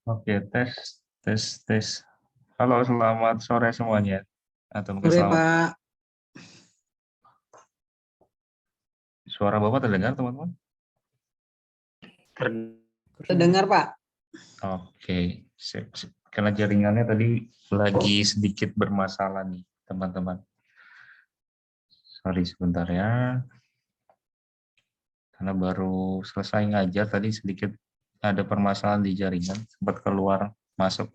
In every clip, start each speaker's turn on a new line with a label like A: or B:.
A: Oke, tes, tes, tes. Halo, selamat sore semuanya. Atau mungkin
B: Sore
A: selamat.
B: Pak,
A: Suara Bapak terdengar, teman-teman?
B: terdengar Pak.
A: Oke, sip, sip. Karena jaringannya tadi lagi sedikit bermasalah nih, teman-teman. Sorry sebentar ya. Karena baru selesai ngajar tadi sedikit ada permasalahan di jaringan, sempat keluar masuk.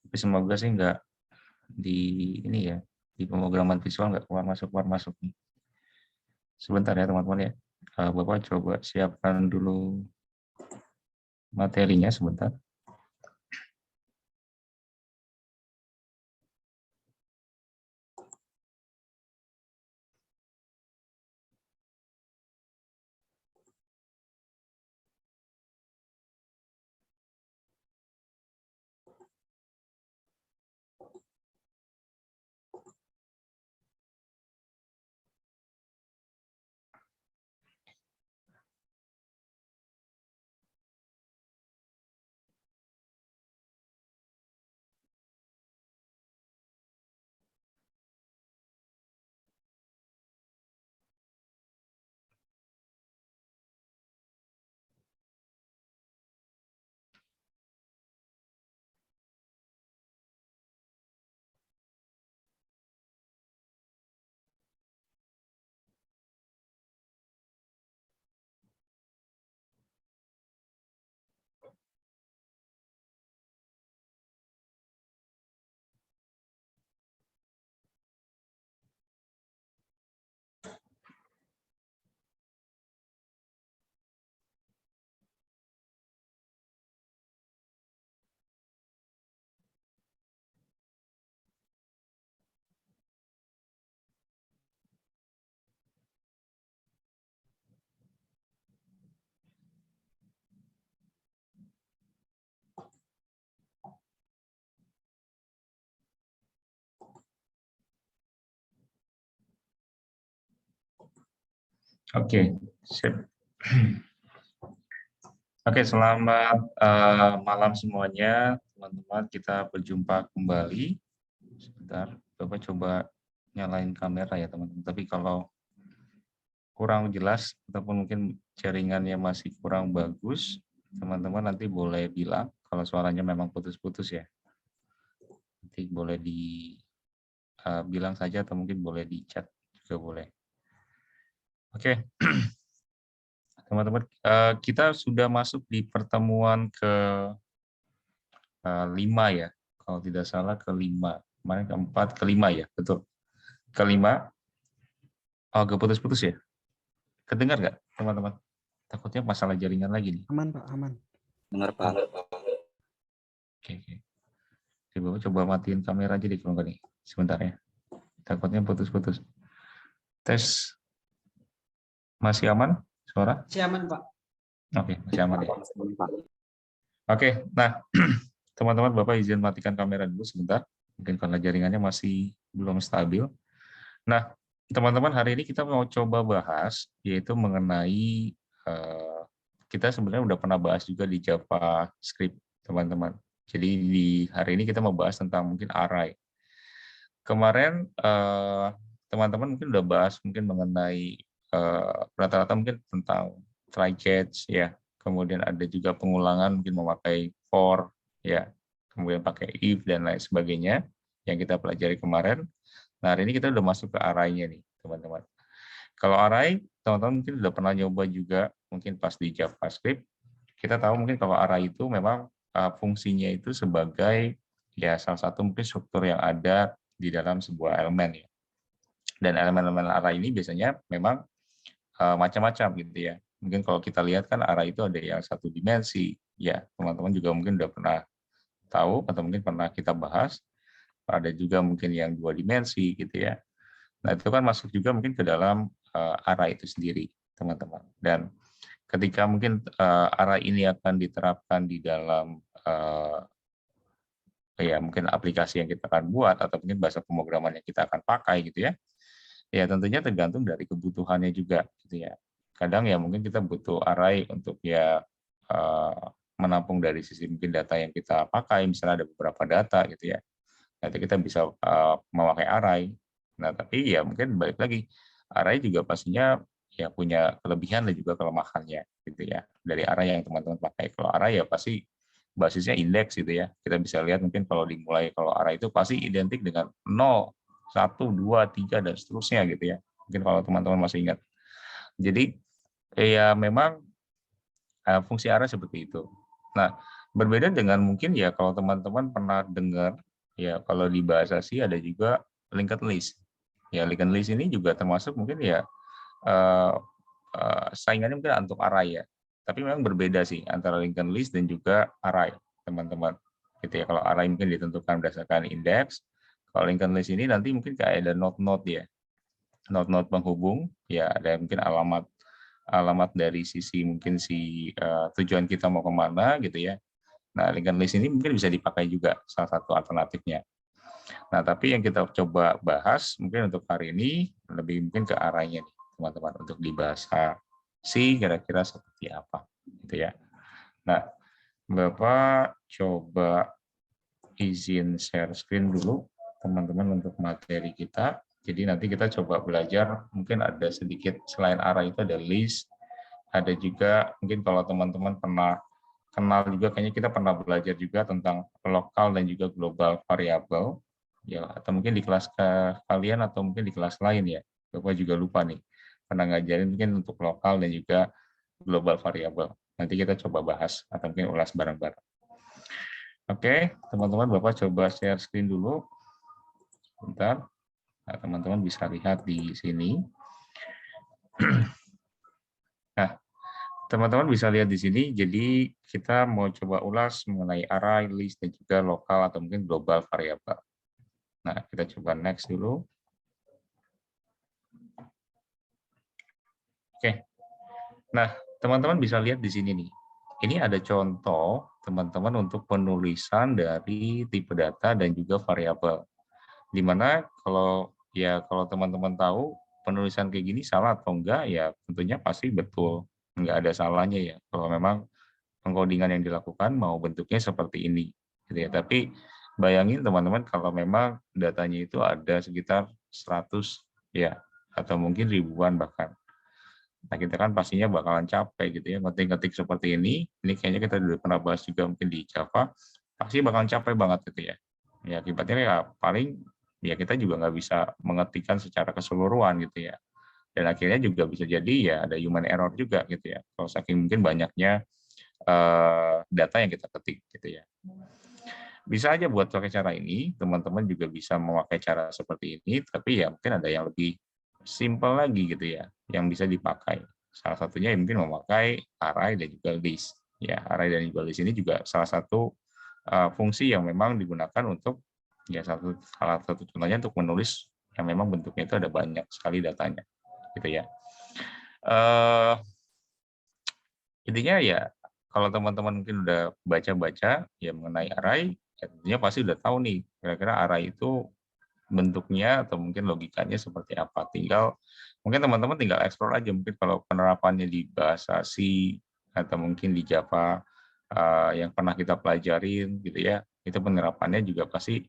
A: Tapi semoga sih nggak di ini ya, di pemrograman visual nggak keluar masuk nih. Sebentar ya teman-teman ya. Bapak coba siapkan dulu materinya sebentar. Oke, sip. Oke, selamat malam semuanya, teman-teman. Kita berjumpa kembali. Sebentar, Bapak coba nyalain kamera ya, teman-teman. Tapi kalau kurang jelas ataupun mungkin jaringannya masih kurang bagus, teman-teman nanti boleh bilang kalau suaranya memang putus-putus ya. Nanti boleh bilang saja atau mungkin boleh di chat juga boleh. Oke, teman-teman, kita sudah masuk di pertemuan ke-5 ya, kalau tidak salah ke-5. Kemarin keempat, ke-5 ya, betul. Ke-5, oh agak putus-putus ya. Kedengar nggak, teman-teman? Takutnya masalah jaringan lagi nih.
C: Aman Pak, aman.
B: Dengar Pak.
A: Oke, oke. Coba matiin kamera aja deh kalau nggak nih. Sebentar ya. Takutnya putus-putus. Tes, masih aman suara?
B: Masih aman Pak.
A: Oke, masih aman ya. Oke, nah teman-teman Bapak izin matikan kamera dulu sebentar. Mungkin karena jaringannya masih belum stabil. Nah, teman-teman hari ini kita mau coba bahas yaitu mengenai kita sebenarnya udah pernah bahas juga di JavaScript, teman-teman. Jadi di hari ini kita mau bahas tentang mungkin array. Kemarin teman-teman mungkin udah bahas mungkin mengenai rata-rata mungkin tentang try catch ya. Kemudian ada juga pengulangan mungkin memakai for ya. Kemudian pakai if dan lain sebagainya yang kita pelajari kemarin. Nah, hari ini kita udah masuk ke array-nya nih, teman-teman. Kalau array, teman-teman mungkin udah pernah nyoba juga mungkin pas di JavaScript. Kita tahu mungkin kalau array itu memang fungsinya itu sebagai ya salah satu mungkin struktur yang ada di dalam sebuah elemen ya. Dan elemen-elemen array ini biasanya memang macam-macam gitu ya. Mungkin kalau kita lihat kan array itu ada yang satu dimensi, ya teman-teman juga mungkin udah pernah tahu atau mungkin pernah kita bahas. Ada juga mungkin yang dua dimensi gitu ya. Nah itu kan masuk juga mungkin ke dalam array itu sendiri, teman-teman. Dan ketika mungkin array ini akan diterapkan di dalam ya mungkin aplikasi yang kita akan buat atau mungkin bahasa pemrograman yang kita akan pakai gitu ya. Ya tentunya tergantung dari kebutuhannya juga gitu ya. Kadang ya mungkin kita butuh array untuk ya menampung dari sisi mungkin data yang kita pakai, misalnya ada beberapa data gitu ya. Nanti kita bisa memakai array. Nah, tapi ya mungkin balik lagi, array juga pastinya ya punya kelebihan dan juga kelemahannya gitu ya. Dari array yang teman-teman pakai. Kalau array ya pasti basisnya indeks gitu ya. Kita bisa lihat mungkin kalau dimulai, kalau array itu pasti identik dengan 0, 1, 2, 3, dan seterusnya gitu ya. Mungkin kalau teman-teman masih ingat. Jadi ya memang fungsi array seperti itu. Nah, berbeda dengan mungkin ya kalau teman-teman pernah dengar ya kalau di bahasa C ada juga linked list. Ya linked list ini juga termasuk mungkin ya saingannya mungkin untuk array ya. Tapi memang berbeda sih antara linked list dan juga array, teman-teman. Gitu ya. Kalau array mungkin ditentukan berdasarkan indeks, kalau linked list ini nanti mungkin kayak ada node-node ya. Node-node penghubung, ya ada mungkin alamat dari sisi mungkin si tujuan kita mau kemana gitu ya. Nah, linked list ini mungkin bisa dipakai juga salah satu alternatifnya. Nah, tapi yang kita coba bahas mungkin untuk hari ini lebih mungkin ke arahnya nih, teman-teman, untuk di bahasa C kira-kira seperti apa gitu ya. Nah, Bapak coba izin share screen dulu teman-teman untuk materi kita. Jadi nanti kita coba belajar, mungkin ada sedikit selain arah itu ada list, ada juga mungkin kalau teman-teman pernah kenal juga, kayaknya kita pernah belajar juga tentang lokal dan juga global variabel, ya atau mungkin di kelas kalian atau mungkin di kelas lain ya, Bapak juga lupa nih, pernah ngajarin mungkin untuk lokal dan juga global variabel. Nanti kita coba bahas atau mungkin ulas bareng-bareng. Oke, teman-teman, Bapak coba share screen dulu. Bentar. Nah, teman-teman bisa lihat di sini. Nah, teman-teman bisa lihat di sini. Jadi kita mau coba ulas mengenai array, list, dan juga lokal atau mungkin global variabel. Nah, kita coba next dulu. Oke. Nah, teman-teman bisa lihat di sini nih. Ini ada contoh teman-teman untuk penulisan dari tipe data dan juga variabel. Di mana kalau teman-teman tahu penulisan kayak gini salah atau enggak, ya tentunya pasti betul, enggak ada salahnya ya kalau memang pengkodingan yang dilakukan mau bentuknya seperti ini gitu ya. Tapi bayangin teman-teman kalau memang datanya itu ada sekitar 100 ya atau mungkin ribuan bahkan. Nah, kita kan pastinya bakalan capek gitu ya ngetik-ngetik seperti ini kayaknya kita udah pernah bahas juga mungkin di Java, pasti bakalan capek banget gitu ya. Ya akibatnya ya paling ya kita juga nggak bisa mengetikkan secara keseluruhan gitu ya. Dan akhirnya juga bisa jadi ya ada human error juga gitu ya. Kalau saking mungkin banyaknya data yang kita ketik gitu ya. Bisa aja buat pakai cara ini, teman-teman juga bisa memakai cara seperti ini, tapi ya mungkin ada yang lebih simpel lagi gitu ya, yang bisa dipakai. Salah satunya ya mungkin memakai array dan juga list. Ya, array dan juga list ini juga salah satu fungsi yang memang digunakan untuk ya salah satu contohnya untuk menulis yang memang bentuknya itu ada banyak sekali datanya, gitu ya. Intinya ya kalau teman-teman mungkin udah baca-baca ya mengenai array, ya tentunya pasti udah tahu nih kira-kira array itu bentuknya atau mungkin logikanya seperti apa. Mungkin teman-teman tinggal explore aja mungkin kalau penerapannya di bahasa C atau mungkin di Java yang pernah kita pelajarin gitu ya, itu penerapannya juga pasti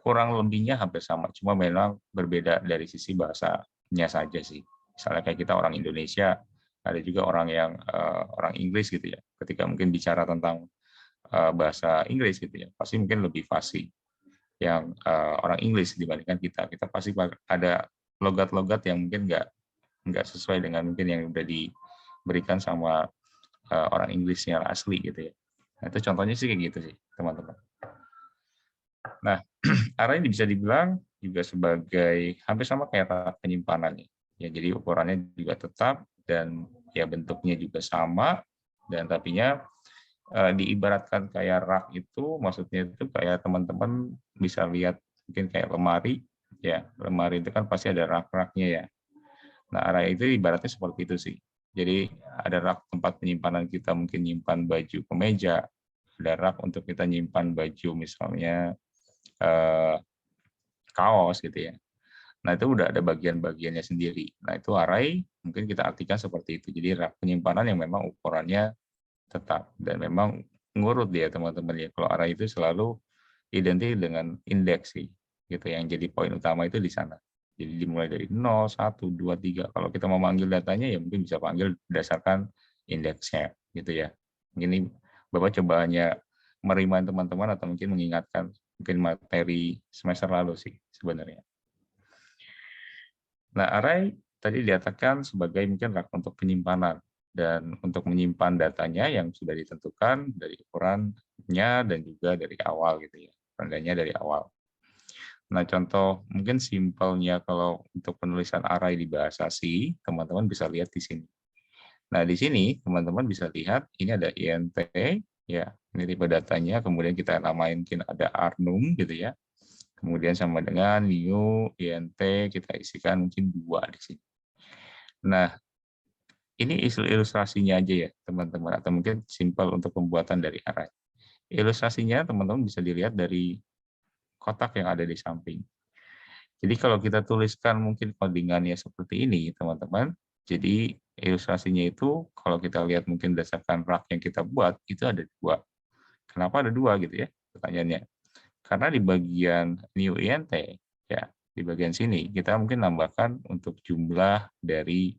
A: kurang lebihnya hampir sama, cuma memang berbeda dari sisi bahasanya saja sih. Misalnya kayak kita orang Indonesia, ada juga orang yang orang Inggris gitu ya. Ketika mungkin bicara tentang bahasa Inggris gitu ya, pasti mungkin lebih fasih yang orang Inggris dibandingkan kita. Kita pasti ada logat-logat yang mungkin nggak sesuai dengan mungkin yang udah diberikan sama orang Inggris yang asli gitu ya. Nah, itu contohnya sih kayak gitu sih, teman-teman. Nah, array ini bisa dibilang juga sebagai hampir sama kayak rak penyimpanan nih. Ya, jadi ukurannya juga tetap dan ya bentuknya juga sama dan tapinya diibaratkan kayak rak itu maksudnya itu kayak teman-teman bisa lihat mungkin kayak lemari ya. Lemari itu kan pasti ada rak-raknya ya. Nah, array itu ibaratnya seperti itu sih. Jadi ada rak tempat penyimpanan kita mungkin nyimpan baju kemeja, ada rak untuk kita nyimpan baju misalnya kaos gitu ya. Nah, itu udah ada bagian-bagiannya sendiri. Nah, itu array mungkin kita artikan seperti itu. Jadi rak penyimpanan yang memang ukurannya tetap dan memang ngurut dia teman-teman ya. Kalau array itu selalu identik dengan indeks sih, gitu. Yang jadi poin utama itu di sana. Jadi dimulai dari 0, 1, 2, 3. Kalau kita mau manggil datanya ya mungkin bisa panggil berdasarkan indeksnya, gitu ya. Ini Bapak coba hanya merimain teman-teman atau mungkin mengingatkan mungkin materi semester lalu sih sebenarnya. Nah, array tadi dikatakan sebagai mungkin rak untuk penyimpanan dan untuk menyimpan datanya yang sudah ditentukan dari ukurannya dan juga dari awal gitu ya. Rendahnya dari awal. Nah, contoh mungkin simpelnya kalau untuk penulisan array di bahasa C, teman-teman bisa lihat di sini. Nah, di sini teman-teman bisa lihat ini ada int ya, ini tipe datanya, kemudian kita namain mungkin ada arnum gitu ya. Kemudian sama dengan new int kita isikan mungkin 2 di sini. Nah, ini ilustrasinya aja ya, teman-teman, atau mungkin simpel untuk pembuatan dari array. Ilustrasinya teman-teman bisa dilihat dari kotak yang ada di samping. Jadi kalau kita tuliskan mungkin codingannya seperti ini, teman-teman. Jadi ilustrasinya itu kalau kita lihat mungkin berdasarkan rak yang kita buat, itu ada 2. Kenapa ada 2 gitu ya pertanyaannya? Karena di bagian new int, ya di bagian sini, kita mungkin nambahkan untuk jumlah dari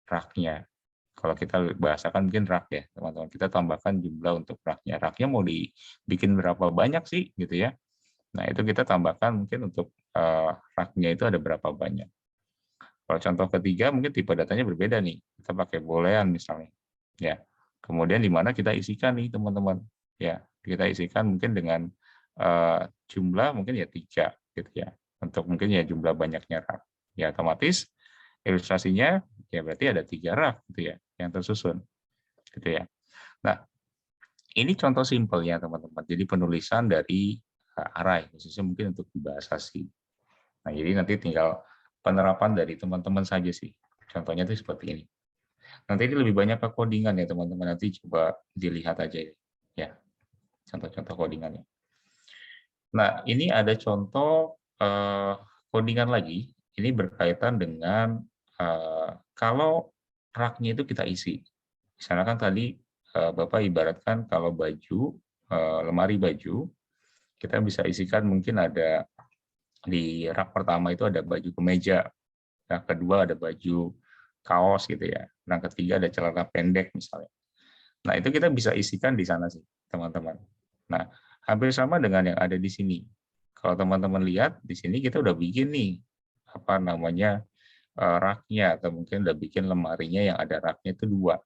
A: raknya. Kalau kita bahasakan mungkin rak ya, teman-teman. Kita tambahkan jumlah untuk raknya. Raknya mau dibikin berapa banyak sih gitu ya. Nah, itu kita tambahkan mungkin untuk raknya itu ada berapa banyak. Kalau contoh ketiga mungkin tipe datanya berbeda nih. Kita pakai boolean misalnya. Ya. Kemudian di mana kita isikan nih teman-teman. Ya, kita isikan mungkin dengan jumlah mungkin ya 3 gitu ya. Untuk mungkin ya jumlah banyaknya rak. Ya otomatis ilustrasinya ya berarti ada 3 rak gitu ya yang tersusun. Gitu ya. Nah, ini contoh simpelnya teman-teman. Jadi penulisan dari array khususnya mungkin untuk di bahasa C. Nah, jadi nanti tinggal penerapan dari teman-teman saja sih. Contohnya itu seperti ini. Nanti ini lebih banyak ke codingan ya teman-teman. Nanti coba dilihat aja ya. Contoh-contoh codingannya. Nah, ini ada contoh codingan lagi. Ini berkaitan dengan kalau raknya itu kita isi. Misalnya kan tadi Bapak ibaratkan kalau baju, lemari baju, kita bisa isikan mungkin ada di rak pertama itu ada baju kemeja, yang kedua ada baju kaos gitu ya, yang ketiga ada celana pendek misalnya. Nah itu kita bisa isikan di sana sih teman-teman. Nah hampir sama dengan yang ada di sini. Kalau teman-teman lihat di sini kita udah bikin nih apa namanya raknya atau mungkin udah bikin lemarinya yang ada raknya itu 2,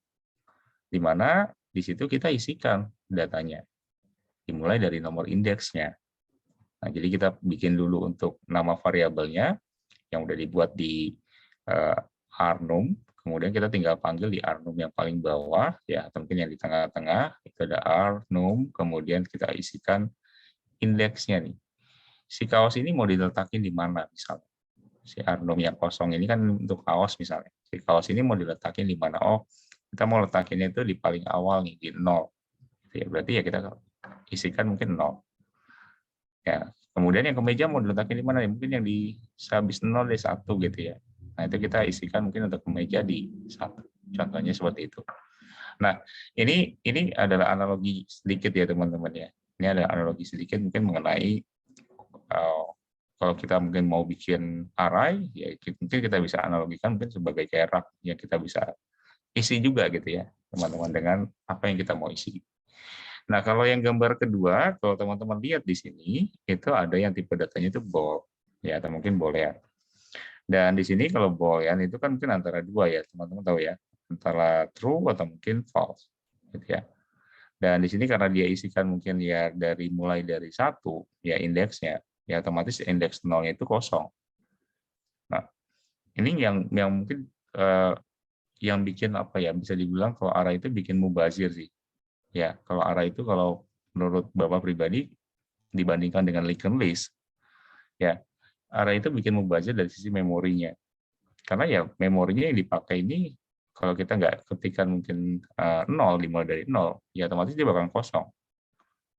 A: di mana di situ kita isikan datanya dimulai dari nomor indeksnya. Nah, jadi kita bikin dulu untuk nama variabelnya yang udah dibuat di arnum, kemudian kita tinggal panggil di arnum yang paling bawah ya, atau mungkin yang di tengah-tengah itu ada arnum, kemudian kita isikan indeksnya nih. Si kaos ini mau diletakin di mana misalnya? Si arnum yang kosong ini kan untuk kaos misalnya. Si kaos ini mau diletakin di mana? Oh, kita mau letakinnya itu di paling awal nih, di 0. Ya, berarti ya kita isikan mungkin 0. Ya, kemudian yang kemeja mau diletakin di mana? Mungkin yang di sehabis 0 di 1 gitu ya. Nah, itu kita isikan mungkin untuk kemeja di 1. Contohnya seperti itu. Nah, ini adalah analogi sedikit ya teman-teman ya. Ini ada analogi sedikit mungkin mengenai kalau kita mungkin mau bikin array, ya mungkin kita bisa analogikan mungkin sebagai kayak rak yang kita bisa isi juga gitu ya, teman-teman, dengan apa yang kita mau isi. Nah, kalau yang gambar kedua, kalau teman-teman lihat di sini, itu ada yang tipe datanya itu bool, ya, atau mungkin boolean. Dan di sini kalau boolean itu kan mungkin antara 2 ya, teman-teman tahu ya, antara true atau mungkin false, gitu ya. Dan di sini karena dia isikan mungkin ya mulai dari 1, ya indeksnya, ya otomatis indeks 0-nya itu kosong. Nah, ini yang mungkin yang bikin apa ya, bisa dibilang kalau array itu bikin mubazir sih. Ya, kalau array itu kalau menurut Bapak pribadi dibandingkan dengan linked list, ya array itu bikin mubazir dari sisi memorinya. Karena ya memorinya yang dipakai ini kalau kita nggak ketikkan mungkin 0, dimulai dari 0, ya otomatis dia bakal kosong.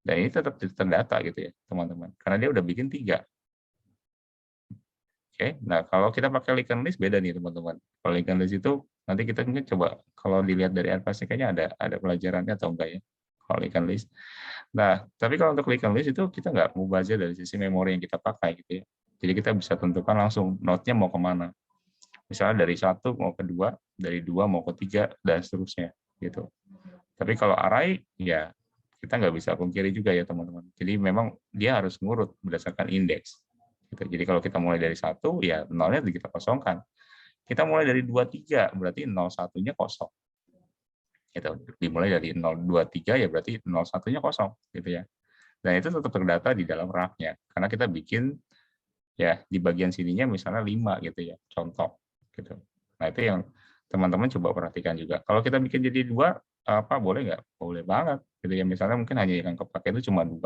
A: Dan ini tetap terdata gitu ya, teman-teman. Karena dia udah bikin 3. Oke, nah kalau kita pakai linked list beda nih, teman-teman. Kalau linked list itu nanti kita mungkin coba kalau dilihat dari RPS kayaknya ada pelajarannya atau enggak ya. kalau linked list. Nah, tapi kalau untuk linked list itu kita nggak mubazir dari sisi memori yang kita pakai gitu ya. Jadi kita bisa tentukan langsung node-nya mau kemana. Misalnya dari 1 mau ke 2, dari 2 mau ke 3, dan seterusnya gitu. Tapi kalau array, ya kita nggak bisa pungkiri juga ya teman-teman. Jadi memang dia harus ngurut berdasarkan indeks. Gitu. Jadi kalau kita mulai dari 1, ya 0-nya kita kosongkan. Kita mulai dari 23, berarti 01-nya kosong. Gitu. Dimulai dari 023, ya berarti 01-nya kosong. Gitu ya. Dan itu tetap terdata di dalam rak-nya. Karena kita bikin ya di bagian sininya misalnya 5 gitu ya, contoh. Gitu. Nah itu yang teman-teman coba perhatikan juga. Kalau kita bikin jadi 2, apa boleh nggak? Boleh banget. Gitu ya. Misalnya mungkin hanya yang kepake itu cuma 2.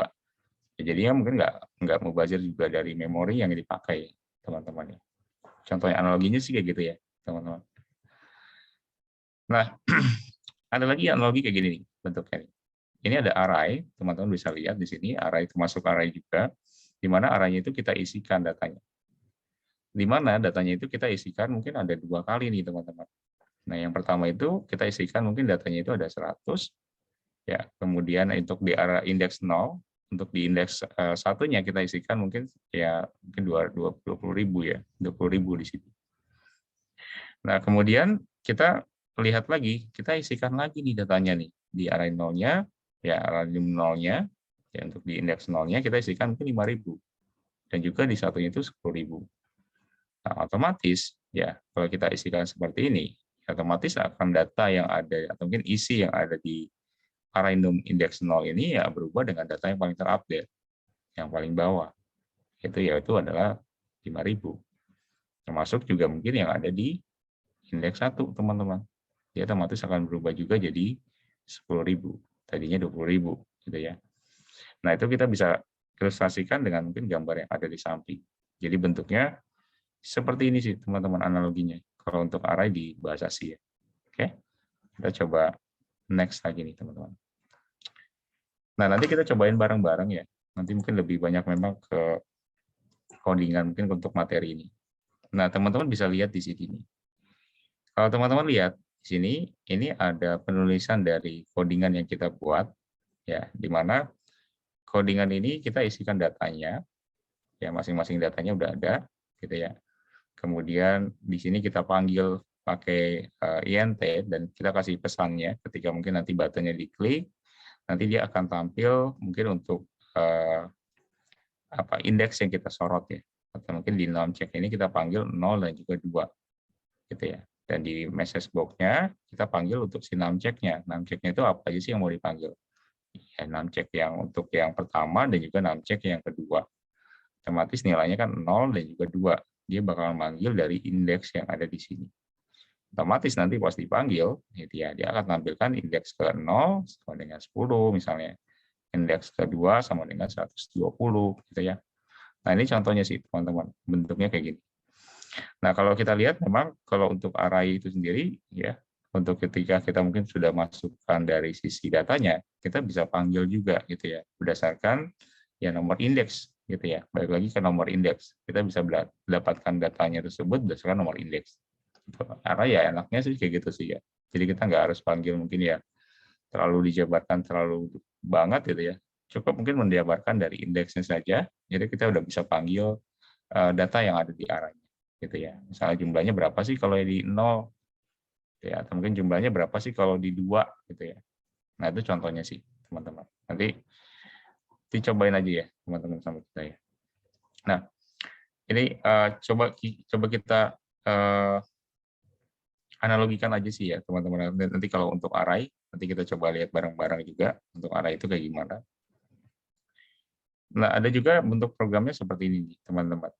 A: Ya, jadinya mungkin nggak mubazir juga dari memori yang dipakai teman-teman. Contohnya analoginya sih kayak gitu ya teman-teman. Nah ada lagi analogi kayak gini nih bentuknya. Ini ada array, teman-teman bisa lihat di sini array termasuk array juga, di mana arraynya itu kita isikan datanya. Di mana datanya itu kita isikan mungkin ada 2 kali nih teman-teman. Nah yang pertama itu kita isikan mungkin datanya itu ada 100, ya kemudian untuk di arah indeks 0, untuk di indeks satunya kita isikan mungkin ya mungkin 20.000 ya, 20.000 di situ. Nah kemudian kita lihat lagi, kita isikan lagi nih datanya nih di array 0-nya, ya array 0-nya, ya untuk di indeks 0-nya kita isikan mungkin 5.000 dan juga di satunya itu 10.000. Nah, otomatis ya kalau kita isikan seperti ini, otomatis akan data yang ada atau mungkin isi yang ada di array num indeks 0 ini ya berubah dengan data yang paling terupdate, yang paling bawah. Yaitu adalah 5.000. Termasuk juga mungkin yang ada di indeks 1, teman-teman. Dia otomatis akan berubah juga jadi 10.000. Tadinya 20.000 gitu ya. Nah, itu kita bisa ilustrasikan dengan mungkin gambar yang ada di samping. Jadi bentuknya seperti ini sih teman-teman analoginya kalau untuk array di bahasa C ya. Oke. Kita coba next lagi nih teman-teman. Nah, nanti kita cobain bareng-bareng ya. Nanti mungkin lebih banyak memang ke codingan mungkin untuk materi ini. Nah, teman-teman bisa lihat di sini nih. Kalau teman-teman lihat di sini, ini ada penulisan dari codingan yang kita buat ya, di mana codingan ini kita isikan datanya, ya masing-masing datanya udah ada gitu ya. Kemudian di sini kita panggil pakai int dan kita kasih pesannya ketika mungkin nanti buttonnya diklik, nanti dia akan tampil mungkin untuk indeks yang kita sorot ya. Atau mungkin di numcheck ini kita panggil 0 dan juga 2 gitu ya. Dan di message box-nya kita panggil untuk si numcheck-nya. Numcheck-nya itu apa aja sih yang mau dipanggil? Ya, numcheck yang untuk yang pertama dan juga numcheck yang kedua. Otomatis nilainya kan 0 dan juga 2. Dia bakal manggil dari indeks yang ada di sini. Otomatis nanti pas dipanggil, gitu ya, dia akan tampilkan indeks ke-0 sama dengan 10 misalnya. Indeks ke-2 sama dengan 120 gitu ya. Nah, ini contohnya sih teman-teman, bentuknya kayak gini. Nah, kalau kita lihat memang kalau untuk array itu sendiri ya, untuk ketika kita mungkin sudah masukkan dari sisi datanya, kita bisa panggil juga gitu ya, berdasarkan ya nomor indeks gitu ya. Balik lagi ke nomor indeks. Kita bisa dapatkan datanya tersebut berdasarkan nomor indeks. Array ya enaknya sih kayak gitu sih ya. Jadi kita nggak harus panggil mungkin ya terlalu dijabarkan terlalu banget gitu ya. Cukup mungkin menjabarkan dari indeksnya saja. Jadi kita udah bisa panggil data yang ada di array gitu ya. Misalnya jumlahnya berapa sih kalau di 0 ya, atau mungkin jumlahnya berapa sih kalau di 2 gitu ya. Nah, itu contohnya sih, teman-teman. Nanti dicobain aja ya, teman-teman sama kita ya. Nah, ini coba kita analogikan aja sih ya, teman-teman. Nanti kalau untuk array, nanti kita coba lihat bareng-bareng juga untuk array itu kayak gimana. Nah, ada juga bentuk programnya seperti ini, teman-teman.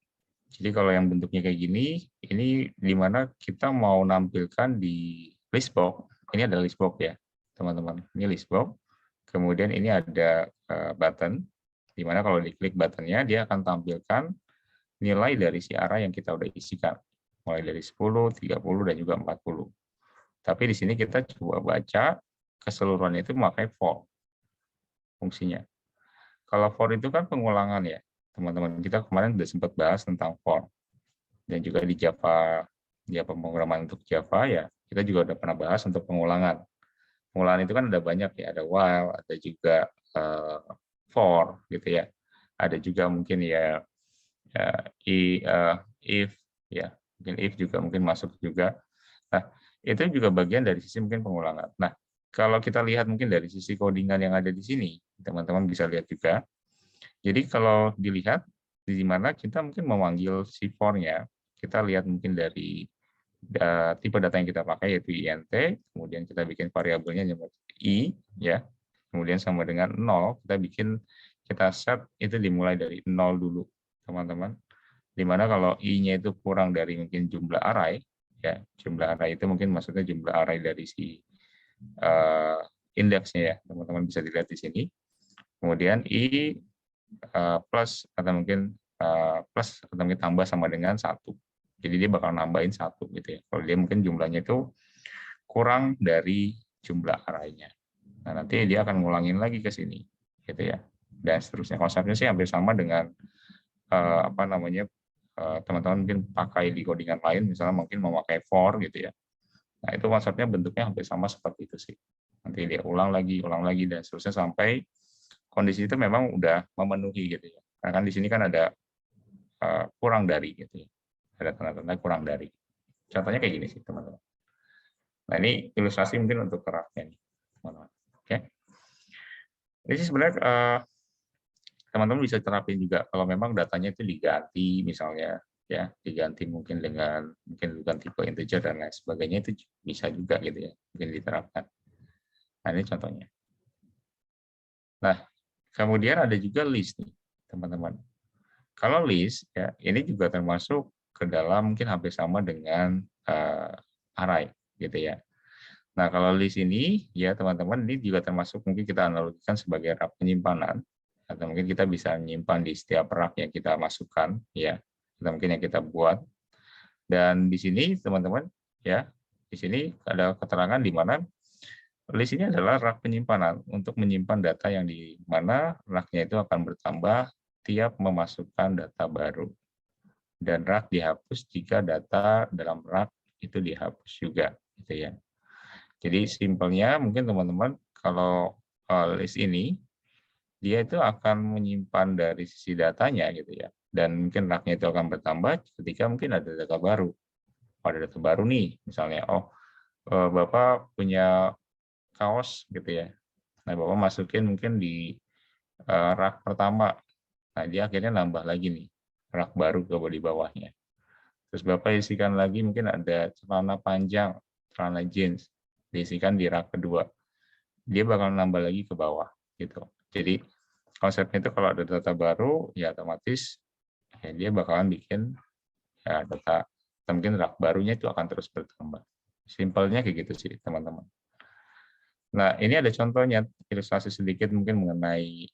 A: Jadi kalau yang bentuknya kayak gini, ini di mana kita mau nampilkan di list box. Ini ada list box ya, teman-teman. Ini list box. Kemudian ini ada button, di mana kalau diklik buttonnya, dia akan tampilkan nilai dari si array yang kita udah isikan. Mulai dari 10, 30, dan juga 40. Tapi di sini kita coba baca keseluruhannya itu memakai for fungsinya. Kalau for itu kan pengulangan ya, teman-teman. Kita kemarin sudah sempat bahas tentang for. Dan juga di Java pemrograman untuk Java ya, kita juga udah pernah bahas untuk pengulangan. Pengolahan itu kan ada banyak ya, ada while, ada juga for gitu ya. Ada juga mungkin ya if ya, mungkin if juga mungkin masuk juga. Nah, itu juga bagian dari sisi mungkin pengulangan. Nah, kalau kita lihat mungkin dari sisi codingan yang ada di sini, teman-teman bisa lihat juga. Jadi kalau dilihat di mana kita mungkin memanggil si for-nya, kita lihat mungkin dari tipe data yang kita pakai yaitu int, kemudian kita bikin variabelnya i ya. Kemudian sama dengan 0, kita set itu dimulai dari 0 dulu, teman-teman. Dimana kalau i-nya itu kurang dari mungkin jumlah array, ya jumlah array itu mungkin maksudnya jumlah array dari si indeksnya ya, teman-teman bisa dilihat di sini. Kemudian i plus atau mungkin tambah sama dengan 1. Jadi dia bakal nambahin 1 gitu ya. Kalau dia mungkin jumlahnya itu kurang dari jumlah array-nya. Nah, nanti dia akan ngulangin lagi ke sini gitu ya. Dan seterusnya. Konsepnya sih hampir sama dengan teman-teman mungkin pakai di codingan lain, misalnya mungkin memakai for gitu ya. Nah, itu konsepnya bentuknya hampir sama seperti itu sih. Nanti dia ulang lagi, dan seterusnya sampai kondisi itu memang udah memenuhi gitu ya. Karena kan di sini kan ada kurang dari gitu ya. Ada tanda-tanda kurang dari. Contohnya kayak gini sih, teman-teman. Nah, ini ilustrasi mungkin untuk keraknya nih, teman-teman. Oke. Ini sih sebenarnya teman-teman bisa terapin juga kalau memang datanya itu diganti misalnya ya, diganti mungkin bukan tipe integer dan lain sebagainya, itu bisa juga gitu ya, mungkin diterapkan. Nah, ini contohnya. Nah, kemudian ada juga list nih, teman-teman. Kalau list ya, ini juga termasuk ke dalam mungkin hampir sama dengan array gitu ya. Nah, kalau list ini ya teman-teman, ini juga termasuk mungkin kita analogikan sebagai rak penyimpanan, atau mungkin kita bisa menyimpan di setiap rak yang kita masukkan ya, atau mungkin yang kita buat. Dan di sini teman-teman ya, di sini ada keterangan di mana list ini adalah rak penyimpanan untuk menyimpan data yang di mana raknya itu akan bertambah tiap memasukkan data baru. Dan rak dihapus jika data dalam rak itu dihapus juga gitu ya. Jadi simpelnya mungkin teman-teman kalau list ini dia itu akan menyimpan dari sisi datanya gitu ya. Dan mungkin raknya itu akan bertambah ketika mungkin ada data baru. Ada data baru nih, misalnya Bapak punya kaos gitu ya. Nah, Bapak masukin mungkin di rak pertama. Nah, dia akhirnya nambah lagi nih rak baru ke di bawahnya. Terus Bapak isikan lagi mungkin ada celana panjang, celana jeans, diisikan di rak kedua. Dia bakal nambah lagi ke bawah gitu. Jadi konsepnya itu kalau ada data baru ya otomatis ya dia bakalan bikin ya data, mungkin rak barunya itu akan terus bertambah. Simpelnya kayak gitu sih teman-teman. Nah, ini ada contohnya ilustrasi sedikit mungkin mengenai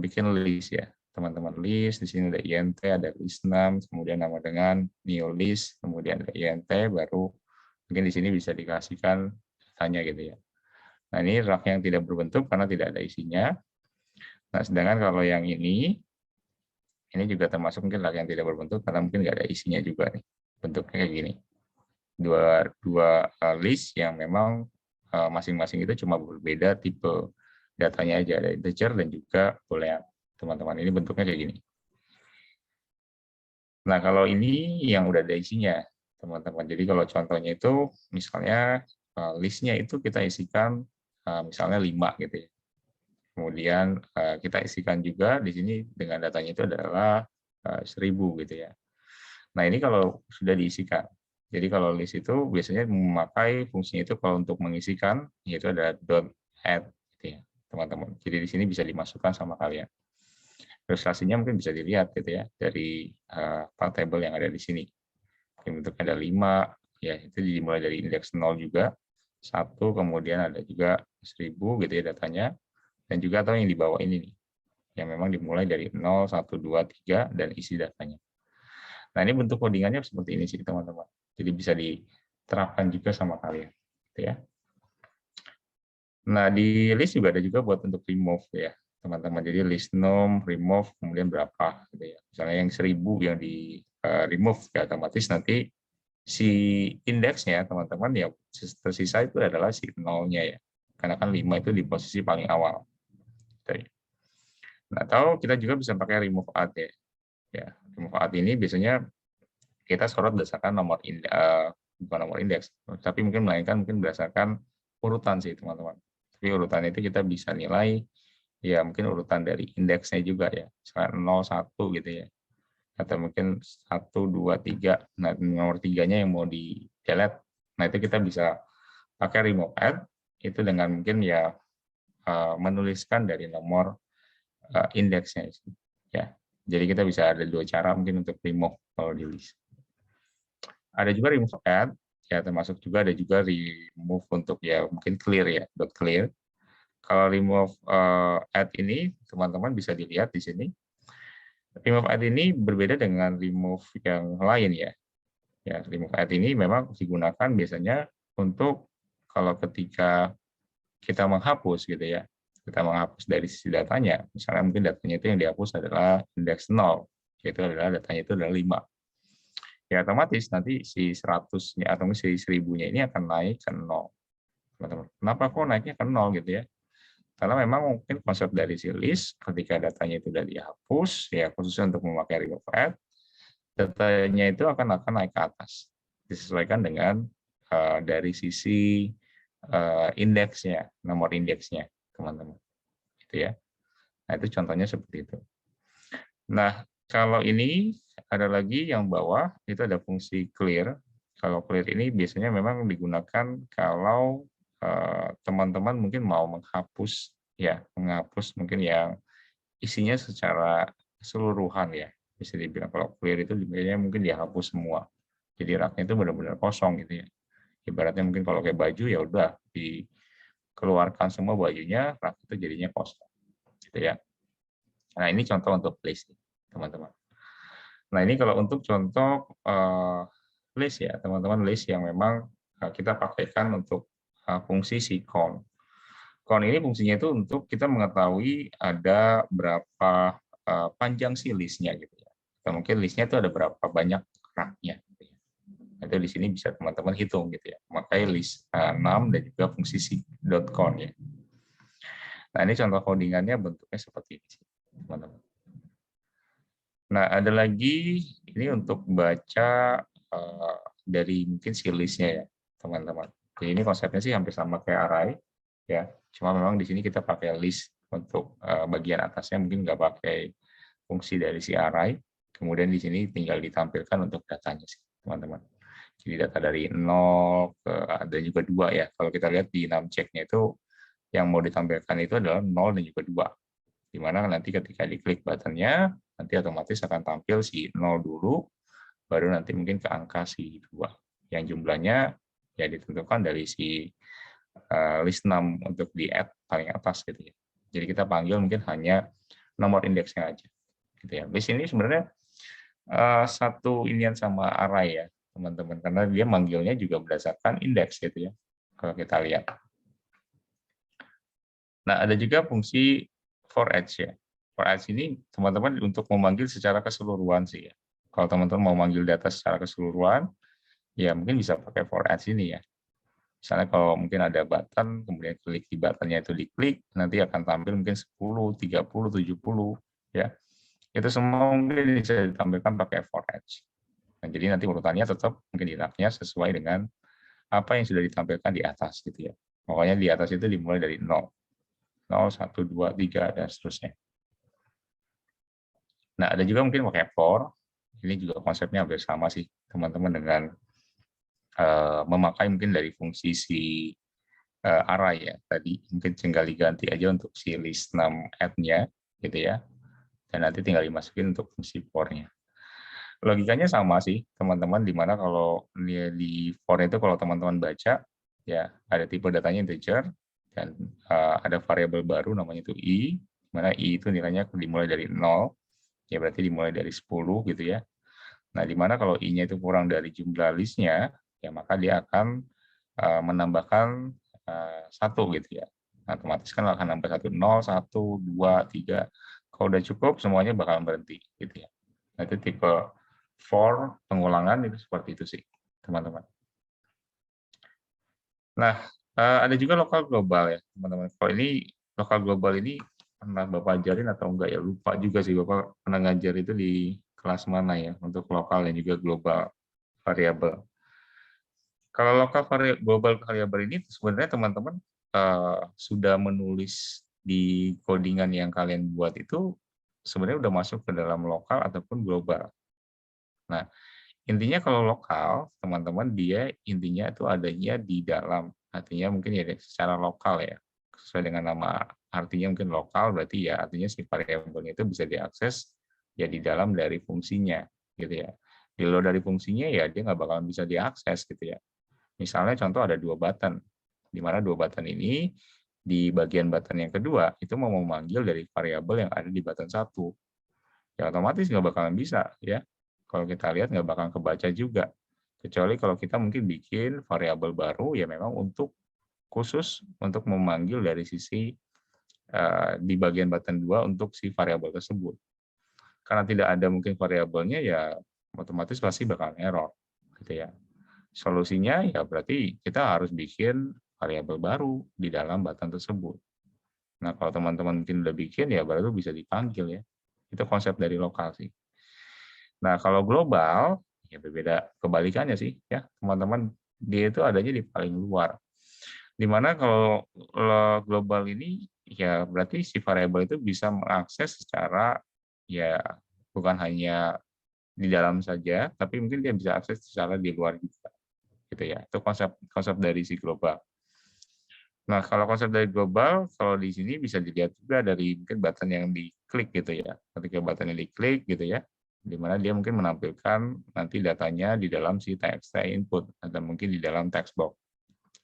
A: bikin list ya teman-teman. List di sini ada int, ada list name, kemudian nama dengan new list, kemudian ada int, baru mungkin di sini bisa dikasihkan datanya gitu ya. Nah, ini rak yang tidak berbentuk karena tidak ada isinya. Nah, sedangkan kalau yang ini juga termasuk mungkin rak yang tidak berbentuk karena mungkin nggak ada isinya juga nih. Bentuknya kayak gini. Dua list yang memang masing-masing itu cuma berbeda tipe datanya aja, ada integer dan juga boolean. Teman-teman, ini bentuknya kayak gini. Nah, kalau ini yang udah ada isinya, teman-teman. Jadi kalau contohnya itu misalnya listnya itu kita isikan misalnya 5 gitu ya. Kemudian kita isikan juga di sini dengan datanya itu adalah 1000 gitu ya. Nah, ini kalau sudah diisikan. Jadi kalau list itu biasanya memakai fungsinya itu kalau untuk mengisikan, yaitu ada .add gitu ya, teman-teman. Jadi di sini bisa dimasukkan sama kalian. Ilustrasinya mungkin bisa dilihat gitu ya dari table yang ada di sini. Bentuknya ada 5, ya itu dimulai dari indeks 0 juga, 1, kemudian ada juga 1000 gitu ya datanya, dan juga atau yang di bawah ini nih, yang memang dimulai dari 0, 1, 2, 3, dan isi datanya. Nah, ini bentuk codingannya seperti ini sih teman-teman. Jadi bisa diterapkan juga sama kalian, gitu ya. Nah, di list juga ada juga buat untuk remove ya, teman-teman. Jadi list num, remove, kemudian berapa, gitu ya. Misalnya yang 1000 yang di remove, ya otomatis nanti si indeksnya teman-teman ya tersisa itu adalah si nolnya ya. karena kan 5 itu di posisi paling awal. Nah, atau kita juga bisa pakai remove add ya. Ya, remove add ini biasanya kita sorot berdasarkan bukan nomor indeks, tapi melainkan berdasarkan urutan sih teman-teman. Tapi urutan itu kita bisa nilai ya mungkin urutan dari indeksnya juga ya, misalnya 0, 1 gitu ya. Atau mungkin 1, 2, 3. Nah, nomor 3-nya yang mau di delete. Nah, itu kita bisa pakai remove add itu dengan mungkin ya menuliskan dari nomor indeksnya ya. Jadi kita bisa ada 2 cara mungkin untuk remove kalau di list. Ada juga remove add ya, termasuk juga ada juga remove untuk ya mungkin clear ya, dot clear. Kalau remove add ini teman-teman bisa dilihat di sini. Remove add ini berbeda dengan remove yang lain ya. Ya, remove add ini memang digunakan biasanya untuk kalau ketika kita menghapus gitu ya. Kita menghapus dari sisi datanya, misalnya mungkin datanya itu yang dihapus adalah indeks 0, yaitu adalah datanya itu adalah 5. Ya otomatis nanti si 100-nya atau si 1000-nya ini akan naik ke 0. Kenapa kok naiknya ke 0 gitu ya? Karena memang mungkin konsep dari si list ketika datanya itu sudah dihapus, ya khususnya untuk memakai remove add, datanya itu akan naik ke atas, disesuaikan dengan dari sisi indeksnya, nomor indeksnya, teman-teman. Gitu ya. Nah, itu contohnya seperti itu. Nah, kalau ini ada lagi yang bawah, itu ada fungsi clear. Kalau clear ini biasanya memang digunakan kalau teman-teman mungkin mau menghapus mungkin yang isinya secara keseluruhan ya. Bisa dibilang kalau clear itu biasanya mungkin dihapus semua. Jadi raknya itu benar-benar kosong gitu ya. Ibaratnya mungkin kalau kayak baju ya udah dikeluarkan semua bajunya, rak itu jadinya kosong. Gitu ya. Nah, ini contoh untuk list, teman-teman. Nah, ini kalau untuk contoh list ya, teman-teman, list yang memang kita pakaikan untuk fungsi si count. Count ini fungsinya itu untuk kita mengetahui ada berapa panjang si listnya gitu ya. Atau mungkin listnya itu ada berapa banyak raknya. Gitu ya. Itu di sini bisa teman-teman hitung gitu ya. Memakai list 6 dan juga fungsi si .count ya. Nah, ini contoh codingannya bentuknya seperti ini, teman-teman. Nah, ada lagi ini untuk baca dari mungkin si list-nya ya, teman-teman. Jadi ini konsepnya sih hampir sama kayak array, ya. Cuma memang di sini kita pakai list untuk bagian atasnya mungkin nggak pakai fungsi dari si array. Kemudian di sini tinggal ditampilkan untuk datanya sih, teman-teman. Jadi data dari 0 ke ada juga 2 ya. Kalau kita lihat di numcheck-nya itu yang mau ditampilkan itu adalah 0 dan juga 2. Di mana nanti ketika diklik button-nya, nanti otomatis akan tampil si 0 dulu, baru nanti mungkin ke angka si 2. Yang jumlahnya ya ditentukan dari si list 6 untuk di add paling atas gitu ya. Jadi kita panggil mungkin hanya nomor indeksnya aja. Gitu ya. List ini sebenarnya satu inian sama array ya, teman-teman, karena dia manggilnya juga berdasarkan indeks gitu ya. Kalau kita lihat. Nah, ada juga fungsi for each ya. For each ini teman-teman untuk memanggil secara keseluruhan sih ya. Kalau teman-teman mau manggil data secara keseluruhan, ya mungkin bisa pakai for each ini ya. Misalnya kalau mungkin ada button, kemudian klik di buttonnya itu diklik, nanti akan tampil mungkin 10, 30, 70 ya. Itu semua mungkin bisa ditampilkan pakai for each. Nah, jadi nanti urutannya tetap mungkin di raknya sesuai dengan apa yang sudah ditampilkan di atas gitu ya. Pokoknya di atas itu dimulai dari 0. 0, 1, 2, 3, dan seterusnya. Nah, ada juga mungkin pakai for. Ini juga konsepnya hampir sama sih, teman-teman, dengan memakai mungkin dari fungsi si array ya. Tadi mungkin tinggal diganti aja untuk si list 6 add-nya, gitu ya. Dan nanti tinggal dimasukin untuk fungsi for-nya. Logikanya sama sih, teman-teman, di mana kalau di for itu kalau teman-teman baca, ya ada tipe datanya integer, dan ada variabel baru namanya itu i, mana i itu nilainya dimulai dari 0, ya berarti dimulai dari 10 gitu ya. Nah, di mana kalau i-nya itu kurang dari jumlah list-nya, ya maka dia akan menambahkan 1 gitu ya. Nah, otomatis kan akan nambah 1, 0, 1, 2, 3. Kalau udah cukup, semuanya bakal berhenti gitu ya. Nah, itu tipe for pengulangan itu seperti itu sih, teman-teman. Nah, Ada juga lokal global ya, teman-teman. Kalau ini lokal global ini pernah Bapak ajarin atau enggak ya? Lupa juga sih Bapak pernah ngajar itu di kelas mana ya untuk lokal dan juga global variabel. Kalau lokal global variabel ini sebenarnya teman-teman sudah menulis di codingan yang kalian buat itu sebenarnya udah masuk ke dalam lokal ataupun global. Nah, intinya kalau lokal, teman-teman dia intinya itu adanya di dalam, artinya mungkin ya secara lokal ya, sesuai dengan nama artinya mungkin lokal, berarti ya artinya si variabelnya itu bisa diakses ya di dalam dari fungsinya, gitu ya. Di luar dari fungsinya ya dia nggak bakalan bisa diakses gitu ya. Misalnya contoh ada 2 button, di mana 2 button ini di bagian button yang kedua itu mau memanggil dari variabel yang ada di button 1. Ya otomatis nggak bakalan bisa ya. Kalau kita lihat nggak bakalan kebaca juga. Kecuali kalau kita mungkin bikin variabel baru ya memang untuk khusus untuk memanggil dari sisi di bagian button 2 untuk si variabel tersebut. Karena tidak ada mungkin variabelnya ya otomatis pasti bakal error gitu ya. Solusinya ya berarti kita harus bikin variabel baru di dalam button tersebut. Nah, kalau teman-teman mungkin udah bikin ya baru bisa dipanggil ya. Itu konsep dari lokal sih. Nah, kalau global ya berbeda kebalikannya sih ya, teman-teman. Dia itu adanya di paling luar. Di mana kalau global ini ya berarti si variabel itu bisa mengakses secara ya bukan hanya di dalam saja, tapi mungkin dia bisa akses secara di luar juga. Gitu ya. Itu konsep konsep dari si global. Nah, kalau konsep dari global, kalau di sini bisa dilihat juga dari mungkin button yang diklik gitu ya. Ketika button yang diklik gitu ya, di mana dia mungkin menampilkan nanti datanya di dalam si TXT input atau mungkin di dalam text box.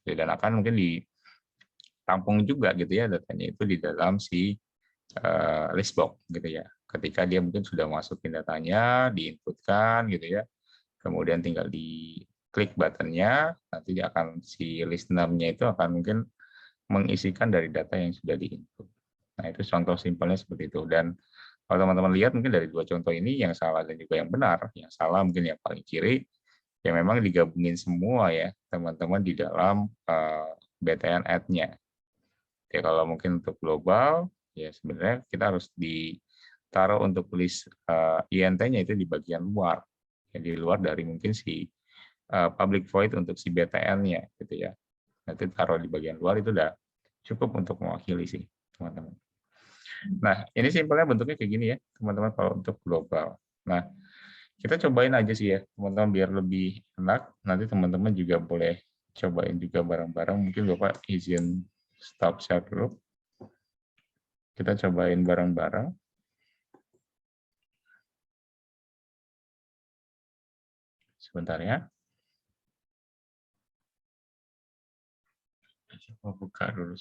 A: Dan akan mungkin ditampung juga gitu ya datanya itu di dalam si list box gitu ya. Ketika dia mungkin sudah masukin datanya, diinputkan gitu ya. Kemudian tinggal diklik buttonnya, nanti dia akan si listener-nya itu akan mungkin mengisikan dari data yang sudah di-input. Nah, itu contoh simpelnya seperti itu. Dan kalau teman-teman lihat mungkin dari 2 contoh ini yang salah dan juga yang benar. Yang salah mungkin yang paling kiri, ya memang digabungin semua ya teman-teman di dalam BTN add-nya. Ya kalau mungkin untuk global, ya sebenarnya kita harus ditaruh untuk list INT-nya itu di bagian luar. Ya, di luar dari mungkin si public void untuk si BTN-nya gitu ya. Nanti taruh di bagian luar itu udah cukup untuk mewakili sih, teman-teman. Nah, ini simpelnya bentuknya kayak gini ya, teman-teman kalau untuk global. Nah, kita cobain aja sih ya, teman-teman biar lebih enak. Nanti teman-teman juga boleh cobain juga bareng-bareng. Mungkin Bapak izin stop share dulu. Kita cobain bareng-bareng. Sebentar ya. Coba buka dulu.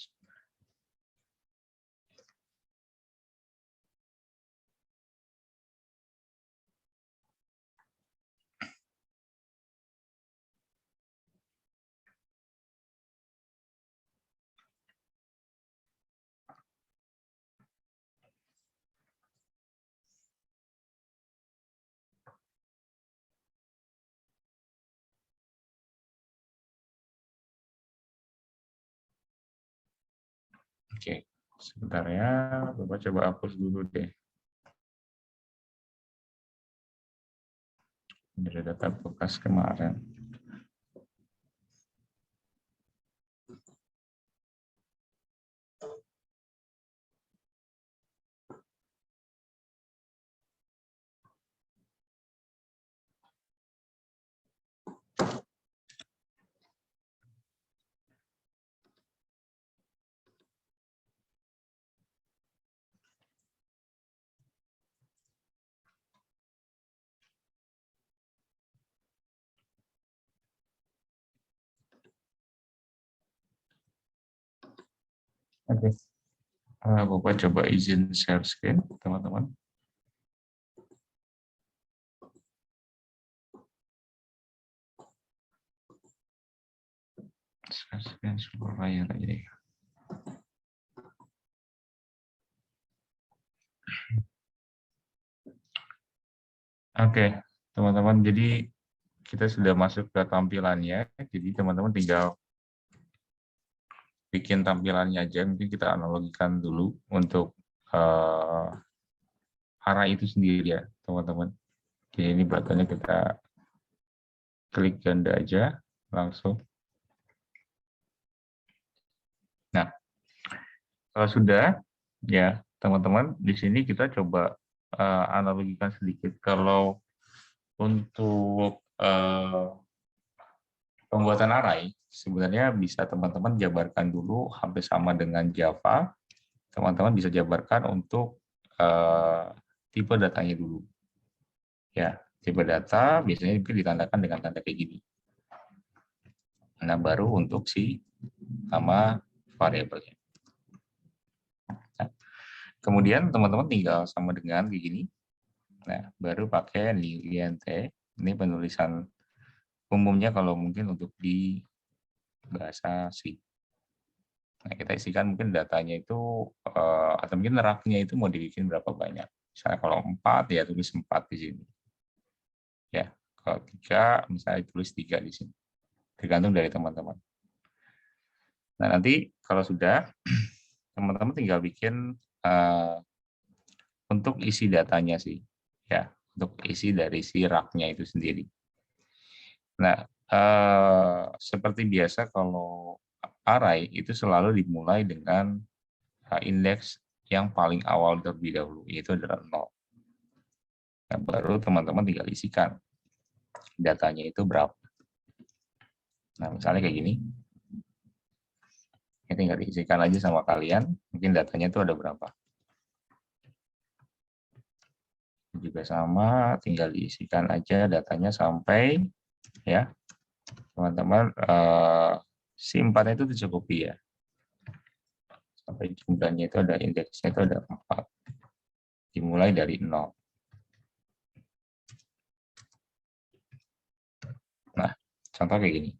A: Oke, sebentar ya. Bapak coba hapus dulu deh. Dari data bekas kemarin. Oke. Bapak coba izin share screen, teman-teman. Share screen seluruh layar aja ya. Oke, teman-teman. Jadi kita sudah masuk ke tampilannya. Jadi teman-teman tinggal bikin tampilannya aja, mungkin kita analogikan dulu untuk array itu sendiri ya, teman-teman. Jadi ini buttonnya kita klik ganda aja, langsung. Nah, kalau sudah, ya teman-teman, di sini kita coba analogikan sedikit. Kalau untuk pembuatan array, sebenarnya bisa teman-teman jabarkan dulu hampir sama dengan Java. Teman-teman bisa jabarkan untuk tipe datanya dulu. Ya, tipe data biasanya mungkin ditandakan dengan tanda kayak gini. Nah, baru untuk si nama variabelnya. Nah, kemudian teman-teman tinggal sama dengan kayak gini. Nah, baru pakai new int. Ini penulisan umumnya kalau mungkin untuk di bahasa C. Nah, kita isikan mungkin datanya itu, atau mungkin raknya itu mau dibikin berapa banyak. Misalnya kalau 4, ya tulis 4 di sini. Ya, kalau 3, misalnya tulis 3 di sini. Tergantung dari teman-teman. Nah, nanti kalau sudah, teman-teman tinggal bikin untuk isi datanya sih. Ya, untuk isi dari si raknya itu sendiri. Nah, seperti biasa kalau array itu selalu dimulai dengan indeks yang paling awal terlebih dahulu, yaitu adalah 0. Nah, baru teman-teman tinggal isikan datanya itu berapa. Nah, misalnya kayak gini. Ini tinggal diisikan aja sama kalian, mungkin datanya itu ada berapa. Juga sama, tinggal diisikan aja datanya sampai, ya, teman-teman, si 4 itu dicukupi ya. Sampai jumlahnya itu ada indeksnya itu ada 4. Dimulai dari 0. Nah, contoh kayak gini.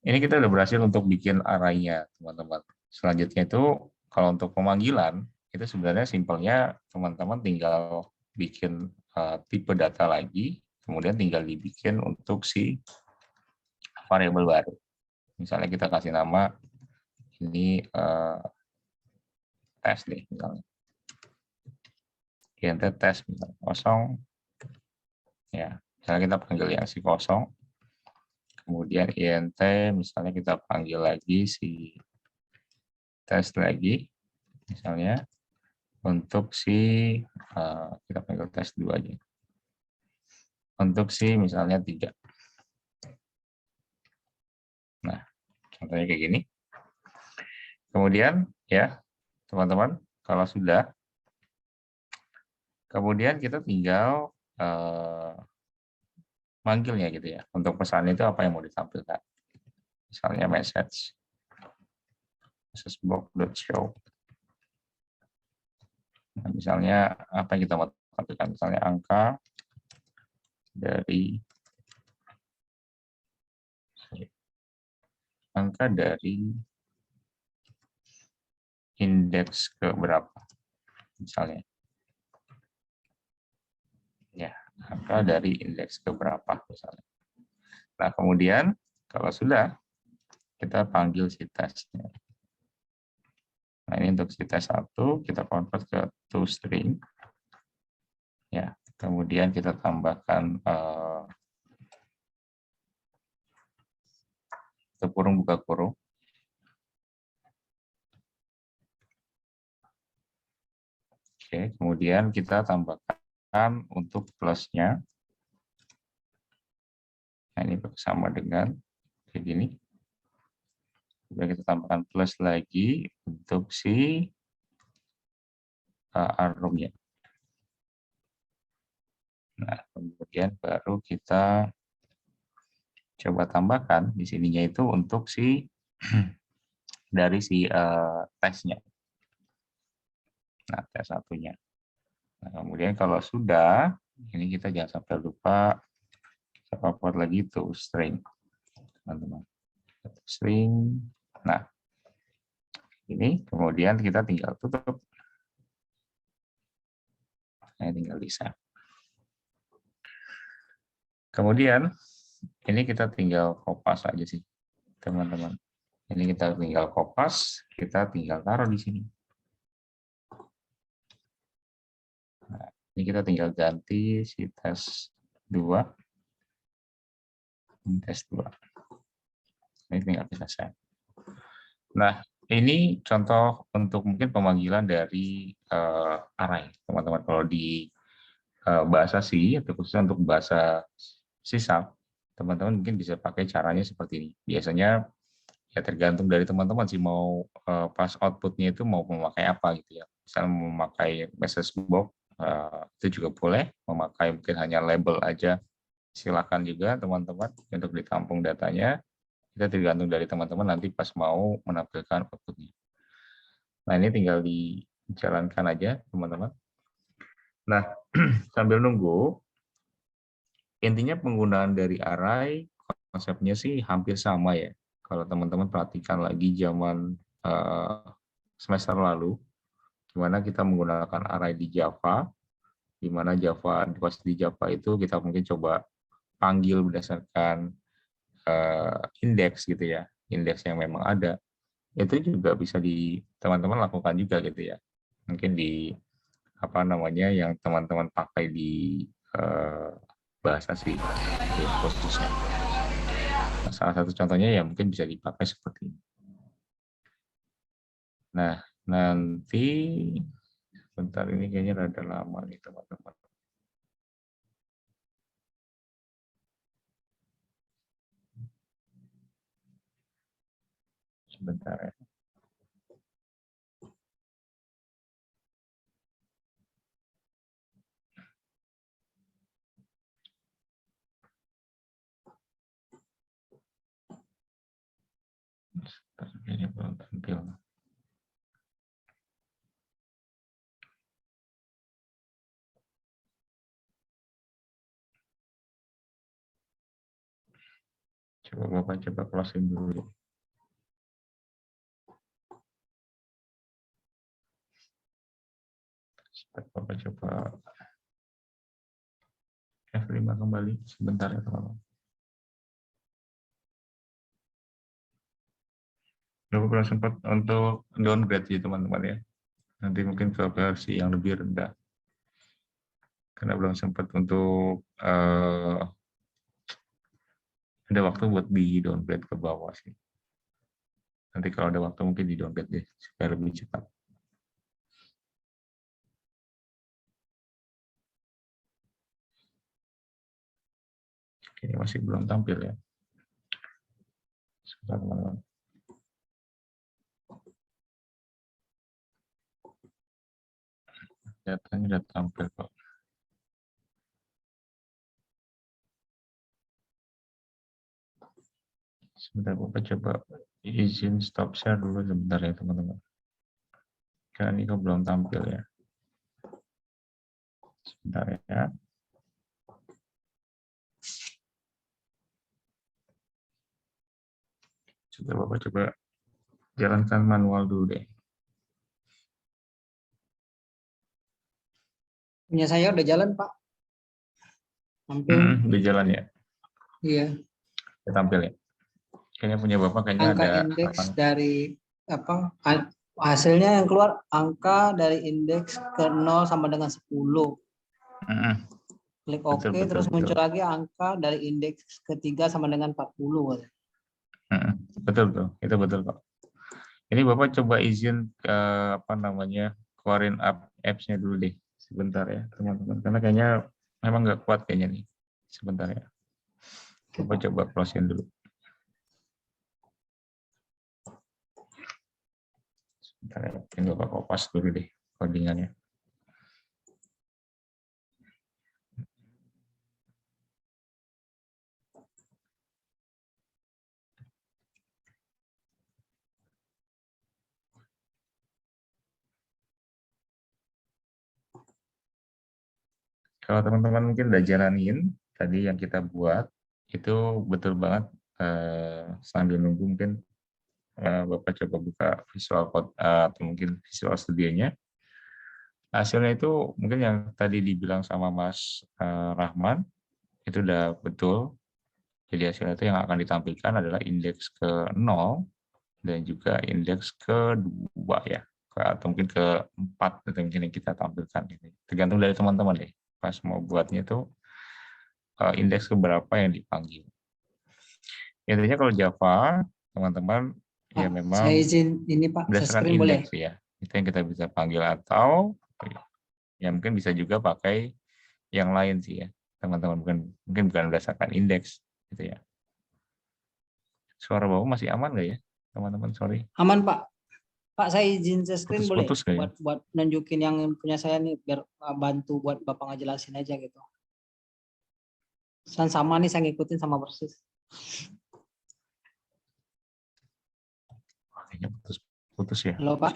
A: Ini kita udah berhasil untuk bikin array-nya, teman-teman. Selanjutnya itu, kalau untuk pemanggilan, itu sebenarnya simpelnya teman-teman tinggal bikin tipe data lagi, kemudian tinggal dibikin untuk si variabel baru. Misalnya kita kasih nama, ini tes deh, misalnya. Int tes, misalnya, kosong. Ya, misalnya kita panggil yang si kosong. Kemudian int, misalnya kita panggil lagi si tes lagi, misalnya untuk si kita panggil tes 2 aja. Untuk si misalnya 3. Nah, contohnya kayak gini. Kemudian ya, teman-teman, kalau sudah, kemudian kita tinggal manggilnya gitu ya. Untuk pesan itu apa yang mau ditampilkan. Misalnya message box.show. Nah, misalnya apa yang kita mau tampilkan, misalnya angka dari indeks ke berapa, misalnya. Ya, angka dari indeks ke berapa, misalnya. Nah, kemudian kalau sudah, kita panggil si tesnya. Nah, ini untuk si tes 1, kita convert ke toString. Ya, kemudian kita tambahkan kurung buka kurung. Oke, kemudian kita tambahkan untuk plusnya. Nah, ini sama dengan kayak gini. Kemudian kita tambahkan plus lagi untuk si arumnya. Nah, kemudian baru kita coba tambahkan di sininya itu untuk si dari si tesnya. Nah, tes satunya. Nah, kemudian kalau sudah, ini kita jangan sampai lupa kita upload lagi to string, teman-teman. String. Nah, ini kemudian kita tinggal tutup. Nah, tinggal bisa. Kemudian ini kita tinggal kopas aja sih, teman-teman. Ini kita tinggal kopas, kita tinggal taruh di sini. Nah, ini kita tinggal ganti si tes 2. Tes 2. Ini tinggal kita save. Nah, ini contoh untuk mungkin pemanggilan dari array, teman-teman. Kalau di bahasa C, atau khususnya untuk bahasa C#, teman-teman mungkin bisa pakai caranya seperti ini. Biasanya ya tergantung dari teman-teman sih, mau pas outputnya itu mau memakai apa gitu ya. Misalnya memakai message box, itu juga boleh. Memakai mungkin hanya label aja, silakan juga teman-teman untuk ditampung datanya. Itu tergantung dari teman-teman nanti pas mau menampilkan outputnya. Nah, ini tinggal dijalankan aja teman-teman. Nah, sambil nunggu, intinya penggunaan dari array konsepnya sih hampir sama ya. Kalau teman-teman perhatikan lagi zaman semester lalu, gimana kita menggunakan array di Java, di mana Java di Java itu kita mungkin coba panggil berdasarkan indeks gitu ya, indeks yang memang ada. Itu juga bisa di teman-teman lakukan juga gitu ya. Mungkin di apa namanya yang teman-teman pakai di bahasa C khususnya. Nah, salah satu contohnya ya mungkin bisa dipakai seperti ini. Nah, nanti sebentar, ini kayaknya rada lama nih teman-teman. Sebentar ya. Ini belum tampil. Coba Bapak coba closing dulu. Bapak coba F5 kembali sebentar ya teman-teman. Bapak belum sempat untuk downgrade ya teman-teman ya. Nanti mungkin ke versi yang lebih rendah. Karena belum sempat untuk ada waktu buat di downgrade ke bawah sih. Nanti kalau ada waktu mungkin di downgrade deh supaya lebih cepat. Ini masih belum tampil ya. Sebentar teman-teman. Datanya sudah tampil kok. Sebentar Bapak coba izin stop share dulu sebentar ya teman-teman. Karena ini kok belum tampil ya. Sebentar ya. Coba Bapak coba jalankan manual dulu deh.
B: Punya saya udah jalan, Pak. Tampil.
A: Udah jalan ya?
B: Iya.
A: Udah tampil ya? Kayaknya punya Bapak kayaknya
B: Angka
A: ada
B: indeks
A: apa?
B: dari apa? Hasilnya yang keluar angka dari indeks ke 0 sama dengan 10. Klik OK,
A: Betul,
B: terus
A: betul.
B: muncul lagi angka dari indeks ketiga sama dengan 40.
A: Betul, betul. Itu betul kok. Ini Bapak coba izin ke apa namanya, keluarin apps-nya dulu deh. Sebentar ya teman-teman. Karena kayaknya memang nggak kuat kayaknya nih. Sebentar ya. Bapak coba close-in dulu. Sebentar ya. Ini Bapak kopas dulu deh codingannya. Kalau teman-teman mungkin udah jalanin tadi yang kita buat, itu betul banget. Sambil nunggu mungkin Bapak coba buka Visual Code atau mungkin Visual Studio-nya. Hasilnya itu mungkin yang tadi dibilang sama Mas Rahman, itu udah betul. Jadi hasilnya itu yang akan ditampilkan adalah indeks ke 0 dan juga indeks kedua ya, atau mungkin keempat, atau mungkin yang kita tampilkan ini. Tergantung dari teman-teman deh, pas mau buatnya itu indeks keberapa yang dipanggil. Intinya kalau Java, teman-teman ya
B: Pak, saya
A: memang
B: izin ini Pak, saya
A: berdasarkan
B: screen boleh?
A: indeks ya, itu yang kita bisa panggil, atau ya mungkin bisa juga pakai yang lain sih ya, teman-teman, mungkin bukan berdasarkan indeks gitu ya. Suara Bapak masih aman nggak ya, teman-teman? Sorry.
B: Aman Pak. Pak, saya izin saya screen boleh?
A: Putus-putus kayaknya.
B: Buat nunjukin yang punya saya nih, biar bantu buat Bapak ngejelasin aja gitu. Sama nih, saya ngikutin sama persis.
A: Kayaknya putus-putus ya.
B: Halo Pak.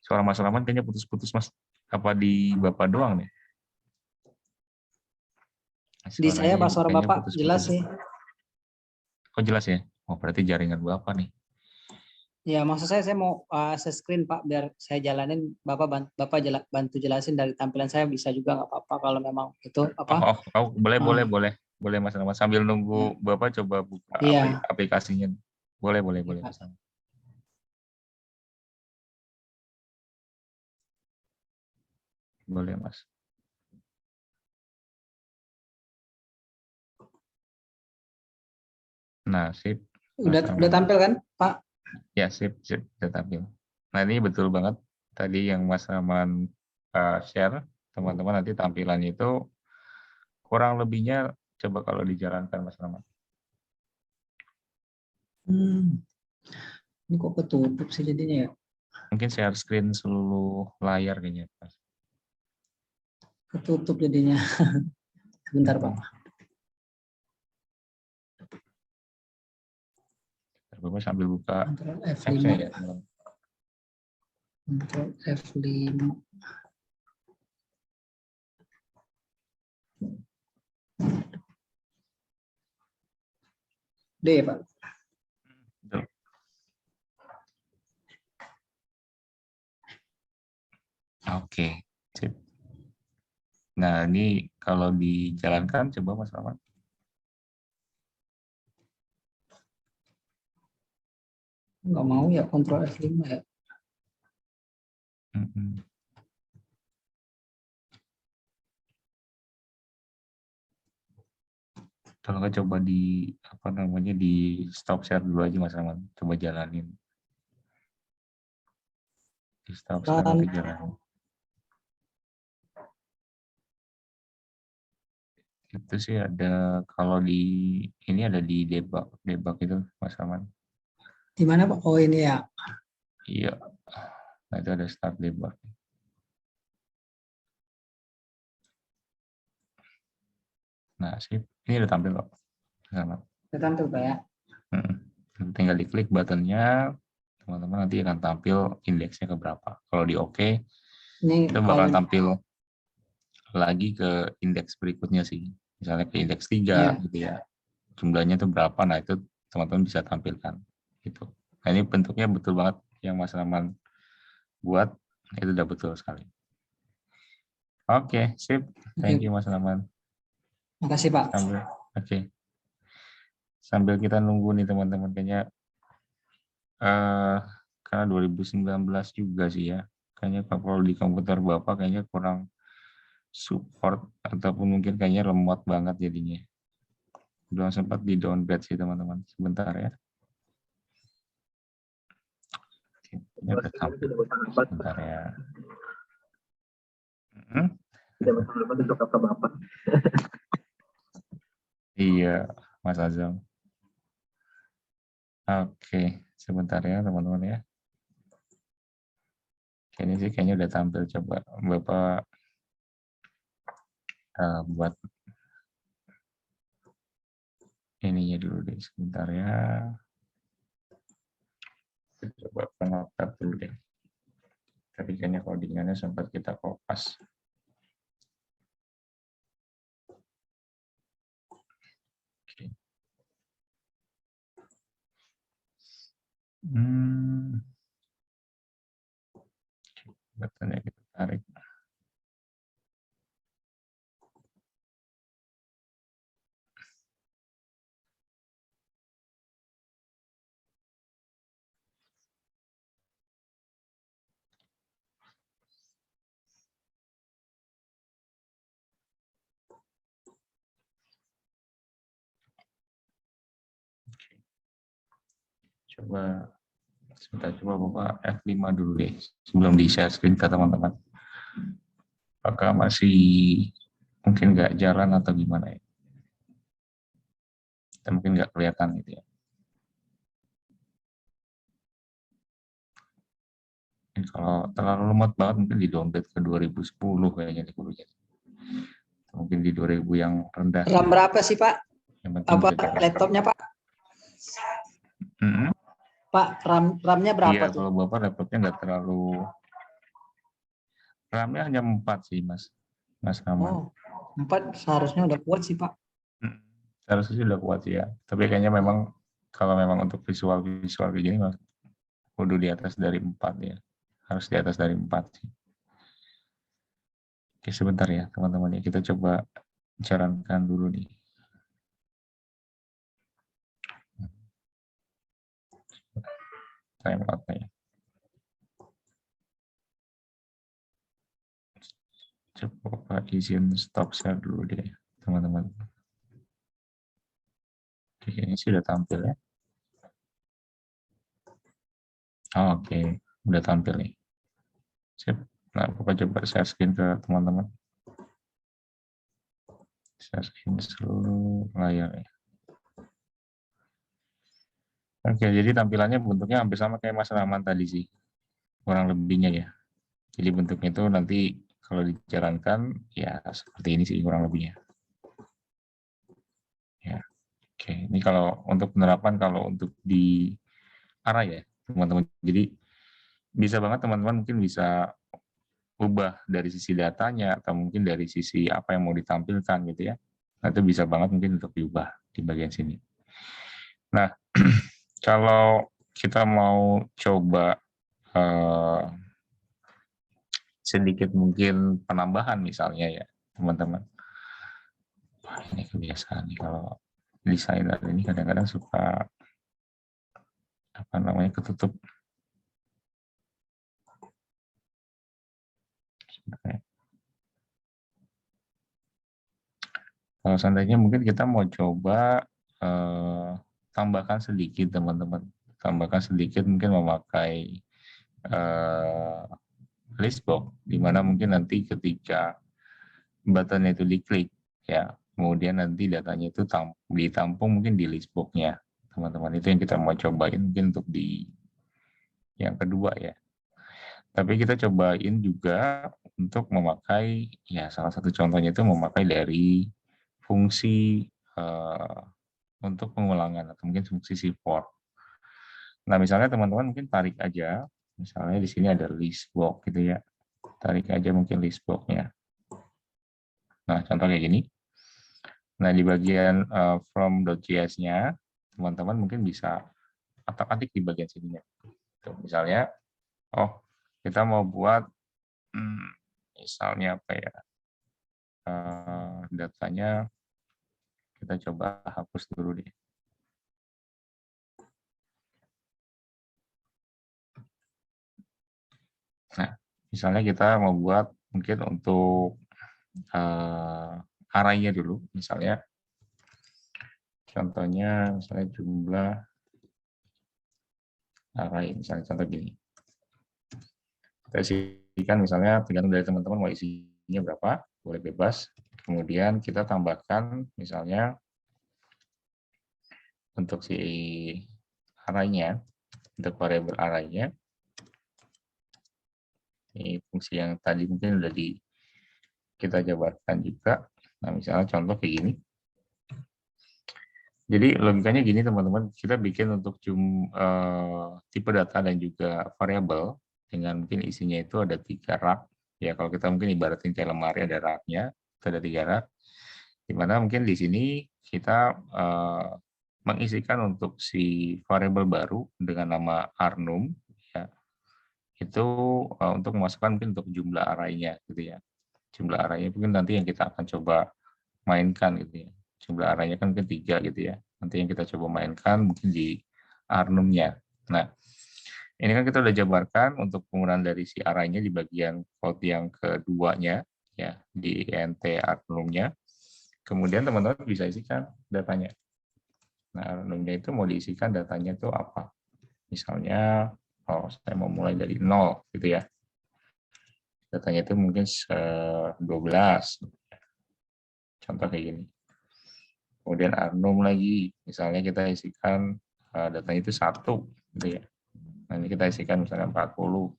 A: Suara Mas Rahman kayaknya putus-putus, Mas. Apa di Bapak doang nih?
B: Di saya Pak, suara
A: kayaknya
B: Bapak
A: putus-putus.
B: jelas sih.
A: Oh jelas ya? Oh berarti jaringan Bapak nih.
B: Ya, maksud saya mau screen Pak, biar saya jalanin, Bapak bantu jelasin dari tampilan saya, bisa juga nggak apa-apa kalau memang itu apa?
A: Boleh Mas Rahman. Sambil nunggu Bapak coba buka
B: Iya.
A: aplikasinya. Boleh
B: Iya,
A: Mas Rahman. Boleh Mas. Nah, sip.
B: Udah tampil kan, Pak?
A: Ya, sip, udah tampil. Nah, ini betul banget tadi yang Mas Rahman share, teman-teman, nanti tampilannya itu kurang lebihnya coba kalau dijalankan Mas Rahman.
B: Ini kok ketutup sih jadinya ya?
A: Mungkin share screen seluruh layar kayaknya, Mas.
B: Ketutup jadinya. Sebentar, Pak.
A: Bapak sambil buka
B: Ctrl F5.
A: apps-nya ya, teman-teman.
B: Ctrl F5. D, Pak.
A: Betul. Oke, sip. Nah, ini kalau dijalankan, coba Mas Rahman.
B: Nggak mau ya, Ctrl F5 ya.
A: Kalau nggak coba di stop share dulu aja Mas Rahman. Coba jalanin. Di stop share nanti jalanin. Itu sih ada, kalau ini ada di debug itu Mas Rahman.
B: Di mana Pak? Oh ini ya.
A: Iya. Nah itu ada start debug. Nah sip, ini udah tampil kok.
B: Udah tampil Pak ya.
A: Tinggal diklik buttonnya, teman-teman nanti akan tampil indeksnya ke berapa. Kalau di OK, itu bakal tampil lagi ke indeks berikutnya sih. Misalnya ke indeks 3 gitu ya. Jumlahnya itu berapa, nah itu teman-teman bisa tampilkan. Gitu. Nah ini bentuknya betul banget yang Mas Rahman buat, itu udah betul sekali. Oke, sip. Thank you Mas Rahman.
B: Makasih Pak.
A: Oke. Sambil kita nunggu nih teman-teman, kayaknya karena 2019 juga sih ya. Kayaknya kalau di komputer Bapak kayaknya kurang support, ataupun mungkin kayaknya lemot banget jadinya. Belum sempat di downgrade sih teman-teman. Sebentar ya. Sebentar ya. Iya, Mas Azam. Oke, sebentar ya teman-teman ya. Ini sih kayaknya udah tampil, coba Bapak buat ininya dulu deh, sebentar ya. Coba pengotak dulu deh. Tapi kayaknya codingannya sempat kita kopas. Oke. Buttonnya kita tarik. Coba sebentar, coba Bapak F5 dulu deh sebelum di share screen ke teman-teman. Apakah masih mungkin nggak jalan atau gimana ya? Kita mungkin nggak kelihatan gitu ya. Mungkin kalau terlalu lemot banget mungkin di downgrade ke 2010 kayaknya di dulunya. Mungkin di 2000 yang rendah.
B: RAM berapa sih Pak?
A: Yang penting
B: Apa
A: bisa jalan.
B: laptopnya Pak? Pak, RAM-nya berapa
A: Iya,
B: tuh?
A: kalau Bapak laptopnya nggak terlalu, RAM-nya hanya 4 sih Mas Rahman.
B: Oh, 4 seharusnya udah kuat sih Pak.
A: Seharusnya sih udah kuat ya. Tapi kayaknya memang kalau memang untuk visual kayak gini Mas, kudu di atas dari 4 ya. Harus di atas dari 4 sih. Oke, sebentar ya teman-teman ya. Kita coba jalankan dulu nih. Timeout-nya ya. Coba izin stop share dulu deh teman-teman. Oke, ini sudah tampil ya. Oke, udah tampil nih. Sip. Nah, Bapak coba share screen ke teman-teman. Share screen seluruh layar ya. Oke, jadi tampilannya bentuknya hampir sama kayak Mas Rahman tadi sih. Kurang lebihnya ya. Jadi bentuknya itu nanti kalau dijalankan ya seperti ini sih kurang lebihnya. Ya. Oke, ini kalau untuk penerapan kalau untuk di arah ya, teman-teman. Jadi bisa banget teman-teman mungkin bisa ubah dari sisi datanya atau mungkin dari sisi apa yang mau ditampilkan gitu ya. Nah, itu bisa banget mungkin untuk diubah di bagian sini. Nah, kalau kita mau coba sedikit mungkin penambahan misalnya ya, teman-teman. Wah, ini kebiasaan nih kalau desainer ini kadang-kadang suka apa namanya ketutup. Kalau seandainya mungkin kita mau coba tambahkan sedikit teman-teman, tambahkan sedikit mungkin memakai list box, di mana mungkin nanti ketika button itu diklik ya, kemudian nanti datanya itu ditampung mungkin di list box-nya teman-teman. Itu yang kita mau cobain mungkin untuk di yang kedua ya. Tapi kita cobain juga untuk memakai ya salah satu contohnya itu memakai dari fungsi untuk pengulangan atau mungkin fungsi support. Nah, misalnya teman-teman mungkin tarik aja, misalnya di sini ada list box gitu ya. Tarik aja mungkin list box-nya. Nah, contoh kayak gini. Nah, di bagian from.js-nya, teman-teman mungkin bisa atik-atik di bagian sininya. Tuh, misalnya, oh, kita mau buat, misalnya apa ya, datanya kita coba hapus dulu deh. Nah, misalnya kita mau buat mungkin untuk arraynya dulu, misalnya contohnya misalnya jumlah array, misalnya contoh gini. Kita isikan misalnya tergantung dari teman-teman mau isinya berapa, boleh bebas. Kemudian kita tambahkan misalnya untuk si arraynya, untuk variabel arraynya, ini fungsi yang tadi mungkin udah kita jabarkan juga. Nah, misalnya contoh kayak gini. Jadi logikanya gini teman-teman, kita bikin untuk tipe data dan juga variabel dengan mungkin isinya itu ada 3 rak. Ya kalau kita mungkin ibaratin kayak lemari ada raknya, itu ada 3 rak. Dimana mungkin di sini kita mengisikan untuk si variabel baru dengan nama arnum, ya, itu untuk memasukkan mungkin untuk jumlah arraynya gitu ya. Jumlah arraynya mungkin nanti yang kita akan coba mainkan gitu ya. Jumlah arraynya kan mungkin 3 gitu ya. Nanti yang kita coba mainkan mungkin di arnumnya. Nah, ini kan kita udah jabarkan untuk penggunaan dari si arraynya di bagian code yang keduanya ya, di int arnumnya. Kemudian teman-teman bisa isikan datanya. Nah, arnumnya itu mau diisikan datanya itu apa? Misalnya, saya mau mulai dari 0 gitu ya. Datanya itu mungkin 12. Contoh kayak gini. Kemudian Arnum lagi, misalnya kita isikan datanya itu 1 gitu ya. Nah, ini kita isikan misalnya 40.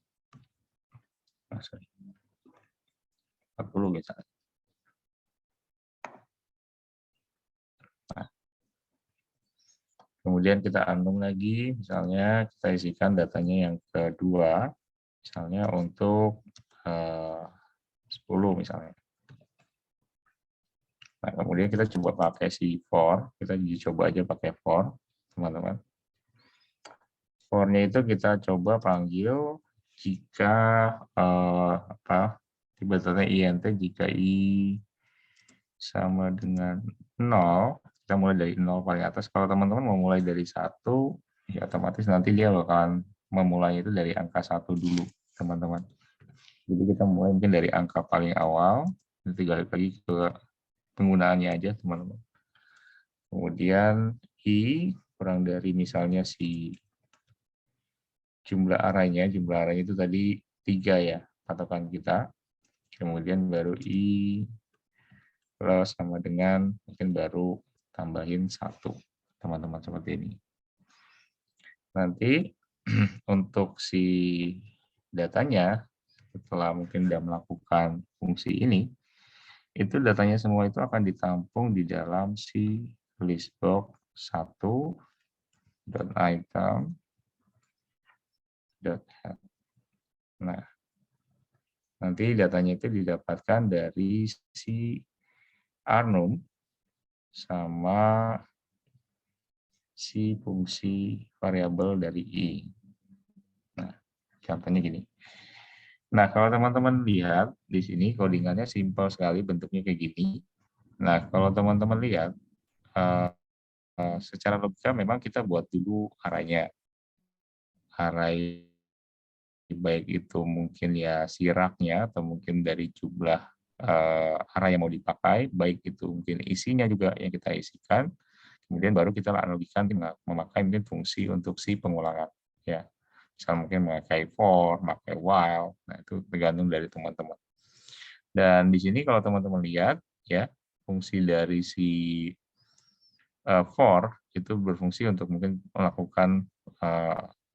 A: Nah, sorry. 40 misalnya. Nah, kemudian kita Arnum lagi, misalnya kita isikan datanya yang kedua, misalnya untuk 10 misalnya. Nah, kemudian kita coba pakai si for, kita coba aja pakai for, teman-teman. For-nya itu kita coba panggil jika tiba-tiba int jika i sama dengan 0, kita mulai dari 0 paling atas. Kalau teman-teman mau mulai dari 1, ya otomatis nanti dia bakalan memulai itu dari angka 1 dulu, teman-teman. Jadi kita mulai mungkin dari angka paling awal, nanti balik lagi ke penggunaannya aja, teman-teman. Kemudian i kurang dari misalnya si jumlah arraynya itu tadi 3 ya, patokan kita. Kemudian baru i plus sama dengan mungkin baru tambahin 1, teman-teman, seperti ini. Nanti untuk si datanya, setelah mungkin sudah melakukan fungsi ini, itu datanya semua itu akan ditampung di dalam si listbox 1.item. Nah, nanti datanya itu didapatkan dari si Arnum sama si fungsi variabel dari i. Nah, contohnya gini. Nah, kalau teman-teman lihat di sini codingannya simpel sekali, bentuknya kayak gini. Nah, kalau teman-teman lihat secara logika memang kita buat dulu arraynya. Array baik itu mungkin ya siraknya atau mungkin dari jumlah array yang mau dipakai, baik itu mungkin isinya juga yang kita isikan. Kemudian baru kita analogikan memakai mungkin fungsi untuk si pengulangan, ya. Misal mungkin memakai for, memakai while, nah itu tergantung dari teman-teman. Dan di sini kalau teman-teman lihat, ya, fungsi dari si for itu berfungsi untuk mungkin melakukan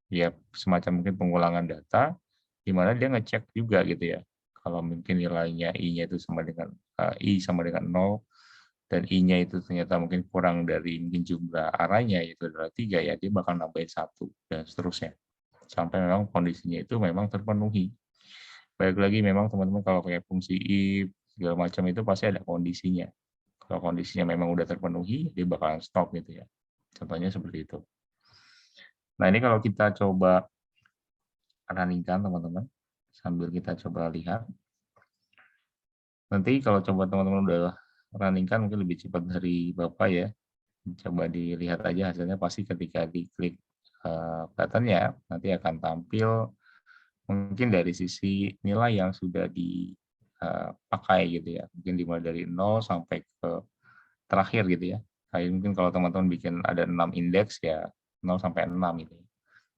A: ya semacam mungkin pengulangan data, di mana dia ngecek juga gitu ya. Kalau mungkin nilainya i-nya itu sama dengan i sama dengan 0, dan i-nya itu ternyata mungkin kurang dari mungkin jumlah arraynya yaitu adalah 3, ya dia bakal nambahin 1 dan seterusnya sampai memang kondisinya itu memang terpenuhi. Baik lagi memang teman-teman kalau pakai fungsi if segala macam itu pasti ada kondisinya. Kalau kondisinya memang udah terpenuhi, dia bakalan stop gitu ya. Contohnya seperti itu. Nah, ini kalau kita coba running-kan teman-teman, sambil kita coba lihat. Nanti kalau coba teman-teman udah running-kan mungkin lebih cepat dari Bapak ya. Coba dilihat aja hasilnya, pasti ketika diklik button-nya nanti akan tampil mungkin dari sisi nilai yang sudah dipakai gitu ya. Mungkin dimulai dari 0 sampai ke terakhir gitu ya. Kayak mungkin kalau teman-teman bikin ada 6 indeks ya 0 sampai 6 gitu.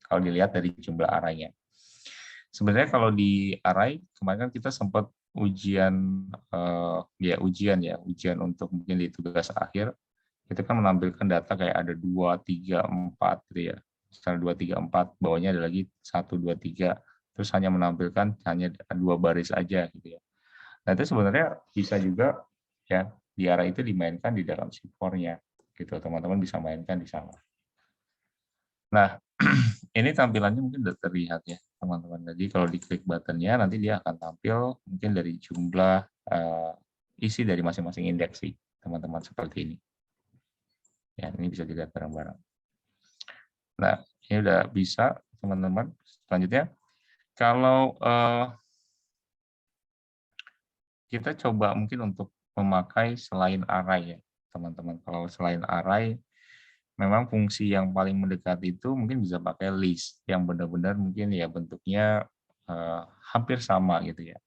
A: Kalau dilihat dari jumlah arraynya. Sebenarnya kalau di array kemarin kan kita sempat ujian ujian untuk mungkin di tugas akhir, itu kan menampilkan data kayak ada 2, 3, 4 gitu ya. Misalnya 2, 3, 4, bawahnya ada lagi 1, 2, 3, terus hanya menampilkan hanya 2 baris aja gitu ya. Nah, itu sebenarnya bisa juga ya di array itu dimainkan di dalam si for-nya gitu. Teman-teman bisa mainkan di sana. Nah, ini tampilannya mungkin sudah terlihat ya, teman-teman. Jadi kalau diklik button-nya, nanti dia akan tampil mungkin dari jumlah isi dari masing-masing indeks sih, teman-teman, seperti ini. Ya, ini bisa dilihat bareng-bareng. Nah, ini udah bisa, teman-teman. Selanjutnya, kalau kita coba mungkin untuk memakai selain array ya, teman-teman. Kalau selain array, memang fungsi yang paling mendekat itu mungkin bisa pakai list yang benar-benar mungkin ya bentuknya hampir sama gitu ya.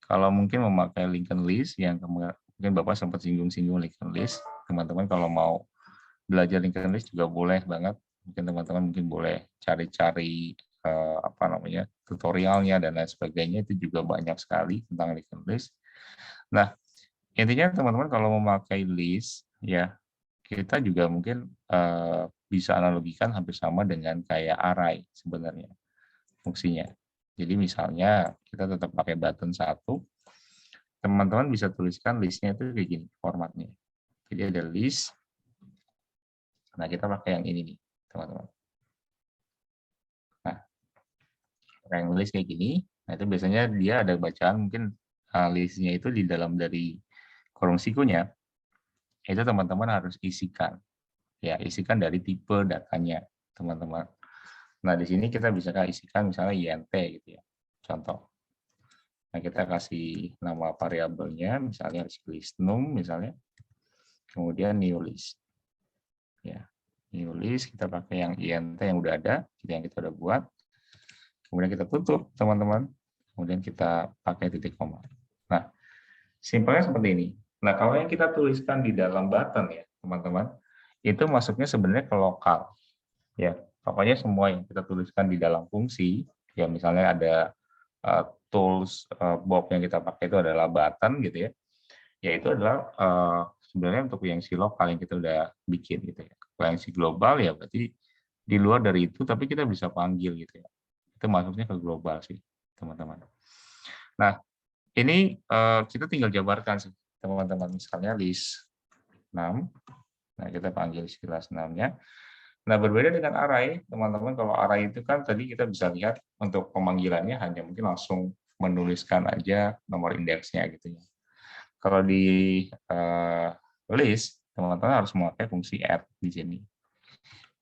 A: Kalau mungkin memakai linked list yang mungkin Bapak sempat singgung-singgung linked list, teman-teman kalau mau belajar linked list juga boleh banget. Mungkin teman-teman mungkin boleh cari-cari tutorialnya dan lain sebagainya, itu juga banyak sekali tentang linked list. Nah, intinya teman-teman kalau memakai list ya, kita juga mungkin bisa analogikan hampir sama dengan kayak array sebenarnya fungsinya. Jadi misalnya kita tetap pakai button satu, teman-teman bisa tuliskan listnya itu kayak gini formatnya. Jadi ada list. Nah, kita pakai yang ini nih, teman-teman. Nah, pakai yang list kayak gini. Nah, itu biasanya dia ada bacaan mungkin listnya itu di dalam dari kolom sikunya. Itu teman-teman harus isikan. Ya, isikan dari tipe datanya, teman-teman. Nah, di sini kita bisa isikan misalnya INT gitu ya. Contoh. Nah, kita kasih nama variabelnya, misalnya list num, misalnya. Kemudian new list. Ya, new list, kita pakai yang INT yang udah ada, yang kita udah buat. Kemudian kita tutup, teman-teman. Kemudian kita pakai titik koma. Nah, simpelnya seperti ini. Nah, kalau yang kita tuliskan di dalam button ya, teman-teman, itu masuknya sebenarnya ke lokal. Ya, pokoknya semua yang kita tuliskan di dalam fungsi, ya misalnya ada tools Bob yang kita pakai itu adalah button gitu ya. Ya itu adalah sebenarnya untuk yang si lokal yang kita udah bikin gitu ya. Kalau yang si global ya berarti di luar dari itu tapi kita bisa panggil gitu ya. Itu masuknya ke global sih, teman-teman. Nah, ini kita tinggal jabarkan sih, teman-teman. Misalnya list 6. Nah, kita panggil istilah 6-nya. Nah, berbeda dengan array, teman-teman. Kalau array itu kan tadi kita bisa lihat untuk pemanggilannya hanya mungkin langsung menuliskan aja nomor indeksnya gitu ya. Kalau di list, teman-teman harus memakai fungsi add di sini.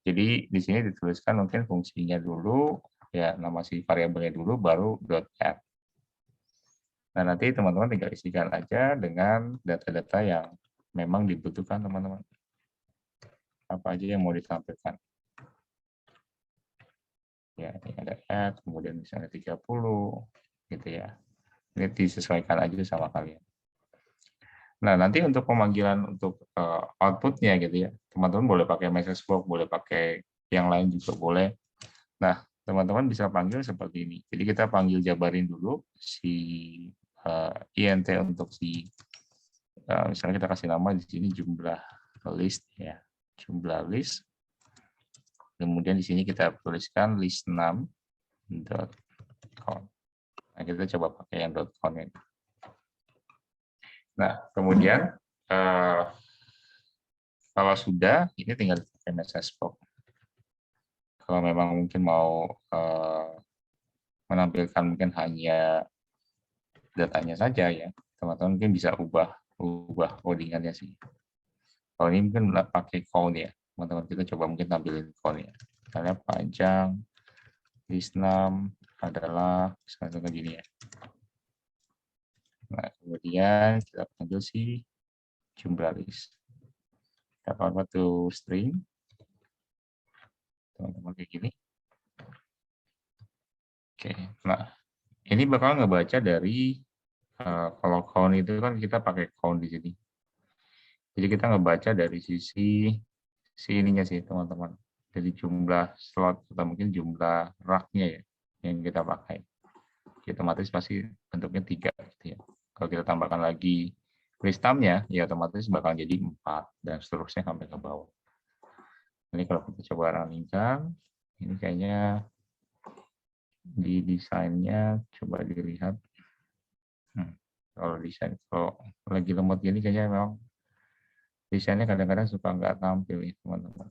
A: Jadi di sini dituliskan mungkin fungsinya dulu, ya nama si variabelnya dulu, baru .add. Nah, nanti teman-teman tinggal isikan aja dengan data-data yang memang dibutuhkan teman-teman. Apa aja yang mau ditampilkan. Ya, ini ada add, kemudian misalnya 30, gitu ya. Ini disesuaikan aja sama kalian. Nah, nanti untuk pemanggilan untuk output-nya gitu ya, teman-teman boleh pakai message box, boleh pakai yang lain juga boleh. Nah, teman-teman bisa panggil seperti ini. Jadi kita panggil jabarin dulu si INT untuk si, misalnya kita kasih nama di sini jumlah list ya, jumlah list. Kemudian di sini kita tuliskan list 6 .count. Nah, kita coba pakai yang .count ini. Nah, kemudian kalau sudah, ini tinggal pakai message box. Kalau memang mungkin mau menampilkan mungkin hanya datanya saja ya, teman-teman mungkin bisa ubah codingannya sih. Kalau ini mungkin pakai count ya, teman-teman kita coba mungkin tampilin count ya. Misalnya panjang list 6 adalah misalnya kayak gini ya. Nah, kemudian kita panggil si jumlah list. Kita convert to string. Teman-teman kayak gini. Oke, nah ini bakal ngebaca dari kalau count itu kan kita pakai count di sini. Jadi kita ngebaca dari sisi ininya sih teman-teman. Dari jumlah slot atau mungkin jumlah rak-nya ya yang kita pakai. Jadi otomatis pasti bentuknya 3 gitu ya. Kalau kita tambahkan lagi list time-nya ya otomatis bakal jadi 4 dan seterusnya sampai ke bawah. Ini kalau kita coba running-kan, ini kayaknya di desainnya coba dilihat. Kalau desain kalau lagi lemot gini kayaknya memang desainnya kadang-kadang suka nggak tampil ya teman-teman.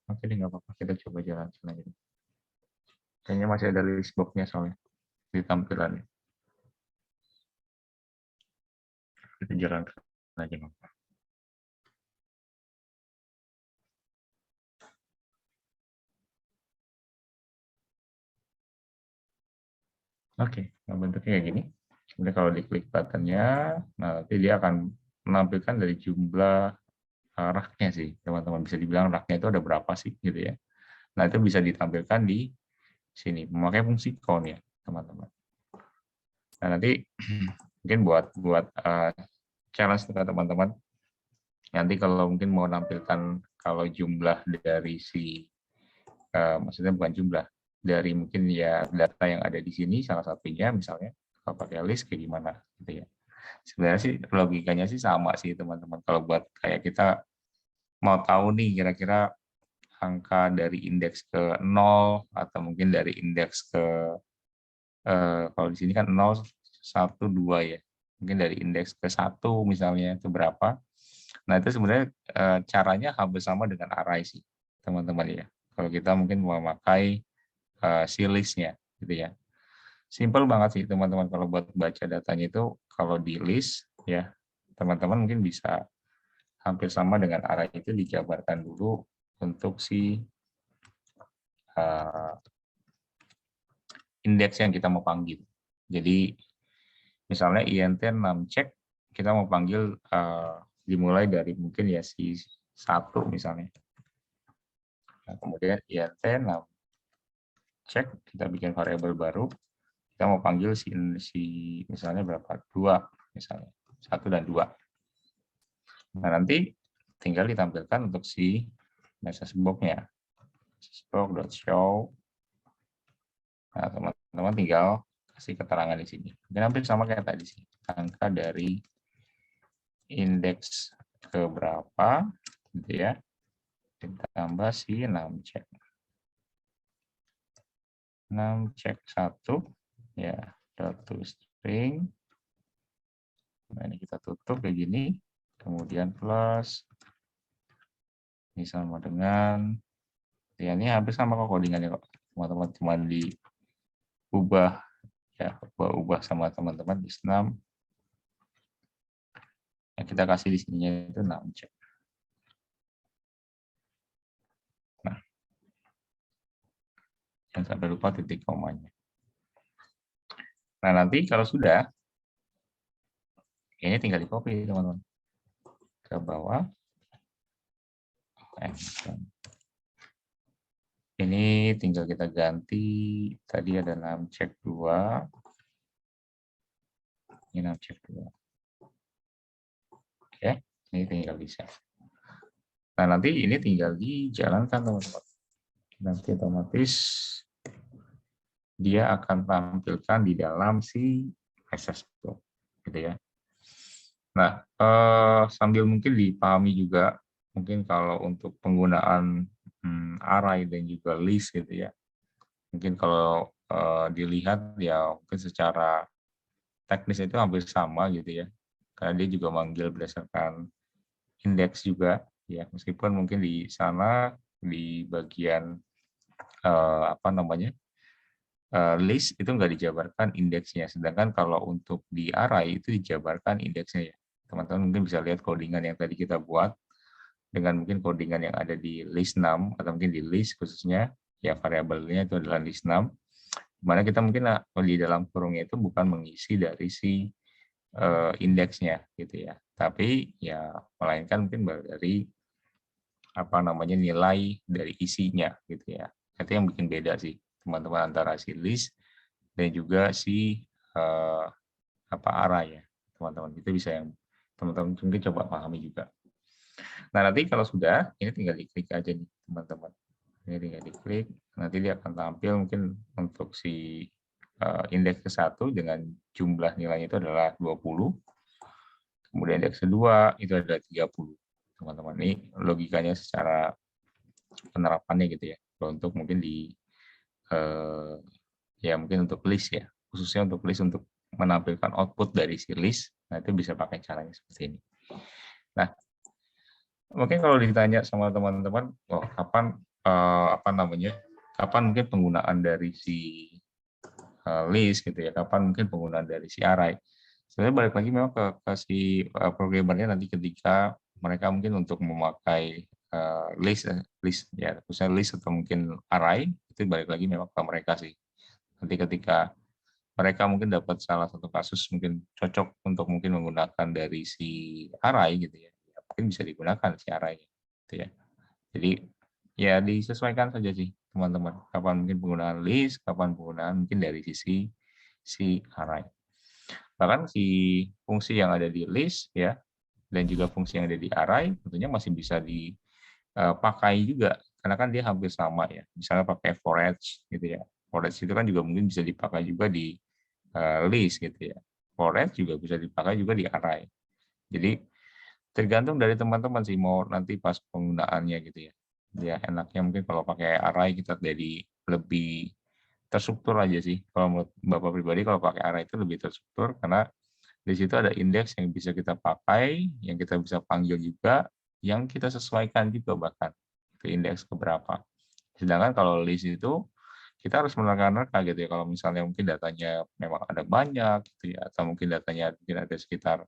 A: Oke deh nggak apa-apa, kita coba jalan aja. Kayaknya masih ada list box-nya soalnya di tampilannya. Kita jalan aja. Oke, nah bentuknya kayak gini. Kemudian kalau diklik buttonnya, nah nanti dia akan menampilkan dari jumlah rak-nya sih, teman-teman. Bisa dibilang rak-nya itu ada berapa sih, gitu ya. Nah itu bisa ditampilkan di sini, memakai fungsi count ya, teman-teman. Nah nanti mungkin buat challenge teman-teman. Nanti kalau mungkin mau menampilkan kalau jumlah dari maksudnya bukan jumlah, dari mungkin ya data yang ada di sini salah satunya misalnya kalau pakai list kayak gimana gitu ya. Sebenarnya sih logikanya sih sama sih teman-teman. Kalau buat kayak kita mau tahu nih kira-kira angka dari indeks ke 0 atau mungkin dari indeks ke kalau di sini kan 0, 1, 2 ya. Mungkin dari indeks ke 1 misalnya itu berapa. Nah, itu sebenarnya caranya hampir sama dengan array sih, teman-teman ya. Kalau kita mungkin memakai si list-nya gitu ya. Simple banget sih teman-teman kalau buat baca datanya itu kalau di list ya, teman-teman mungkin bisa hampir sama dengan array itu dijabarkan dulu untuk si indeks yang kita mau panggil. Jadi misalnya int 6 cek kita mau panggil dimulai dari mungkin ya si 1 misalnya. Nah, kemudian int 6 cek kita bikin variabel baru, kita mau panggil si misalnya berapa? 2 misalnya. 1 dan 2. Nah, nanti tinggal ditampilkan untuk si message box-nya. Messagebox.show. Nah, teman-teman tinggal kasih keterangan di sini. Mungkin hampir sama kayak tadi sih. Angka dari indeks ke berapa gitu ya. Ditambah si 6 cek. 6 cek 1 ya, to string. Nah, ini kita tutup kayak gini. Kemudian plus ini sama dengan ya ini hampir sama kok codingannya kok. Teman-teman cuma diubah ya, ubah sama teman-teman di 6. Yang kita kasih di sininya itu 6 cek. Nah, jangan sampai lupa titik komanya. Nah, nanti kalau sudah, ini tinggal di copy teman-teman ke bawah. Ini tinggal kita ganti, tadi ada 6 cek 2. Ini 6 cek 2. Oke, ini tinggal di save. Nah, nanti ini tinggal dijalankan teman-teman. Nanti otomatis dia akan tampilkan di dalam si messagebox gitu ya. Nah, sambil mungkin dipahami juga, mungkin kalau untuk penggunaan array dan juga list gitu ya. Mungkin kalau dilihat ya mungkin secara teknis itu hampir sama gitu ya. Karena dia juga manggil berdasarkan indeks juga ya, meskipun mungkin di sana di bagian apa namanya? List itu nggak dijabarkan indeksnya, sedangkan kalau untuk di array itu dijabarkan indeksnya ya. Teman-teman mungkin bisa lihat codingan yang tadi kita buat dengan mungkin codingan yang ada di list 6 atau mungkin di list khususnya ya variabelnya itu adalah list 6, dimana kita mungkin di dalam kurungnya itu bukan mengisi dari si indeksnya gitu ya, tapi ya melainkan mungkin dari apa namanya nilai dari isinya gitu ya. Itu yang bikin beda sih teman-teman antara si list dan juga si apa array ya teman-teman. Itu bisa yang teman-teman mungkin coba pahami juga. Nah, nanti kalau sudah ini tinggal diklik aja nih teman-teman. Ini tinggal diklik, nanti dia akan tampil mungkin untuk si indeks ke-1 dengan jumlah nilainya itu adalah 20. Kemudian indeks kedua itu adalah 30. Teman-teman, ini logikanya secara penerapannya gitu ya. Untuk mungkin di ya mungkin untuk list ya, khususnya untuk list untuk menampilkan output dari si list, nah itu bisa pakai caranya seperti ini. Nah, mungkin kalau ditanya sama teman-teman, oh, kapan apa namanya, kapan mungkin penggunaan dari si list gitu ya, kapan mungkin penggunaan dari si array. Sebenarnya balik lagi memang ke si programmernya nanti ketika mereka mungkin untuk memakai list ya, khususnya list atau mungkin array, itu balik lagi memang ke mereka sih. Nanti ketika mereka mungkin dapat salah satu kasus mungkin cocok untuk mungkin menggunakan dari si array gitu ya, mungkin bisa digunakan si array gitu ya. Jadi ya disesuaikan saja sih teman-teman, kapan mungkin penggunaan list, kapan penggunaan mungkin dari sisi si array. Bahkan si fungsi yang ada di list ya dan juga fungsi yang ada di array tentunya masih bisa pakai juga, karena kan dia hampir sama ya. Misalnya pakai for each gitu ya. For each itu kan juga mungkin bisa dipakai juga di list gitu ya. For each juga bisa dipakai juga di array. Jadi tergantung dari teman-teman sih mau nanti pas penggunaannya gitu ya. Ya enaknya mungkin kalau pakai array kita jadi lebih terstruktur aja sih. Kalau menurut Bapak pribadi kalau pakai array itu lebih terstruktur karena di situ ada indeks yang bisa kita pakai, yang kita bisa panggil juga, yang kita sesuaikan juga bahkan ke indeks keberapa. Sedangkan kalau list itu kita harus menerka-nerka gitu ya. Kalau misalnya mungkin datanya memang ada banyak gitu ya, atau mungkin datanya mungkin ada sekitar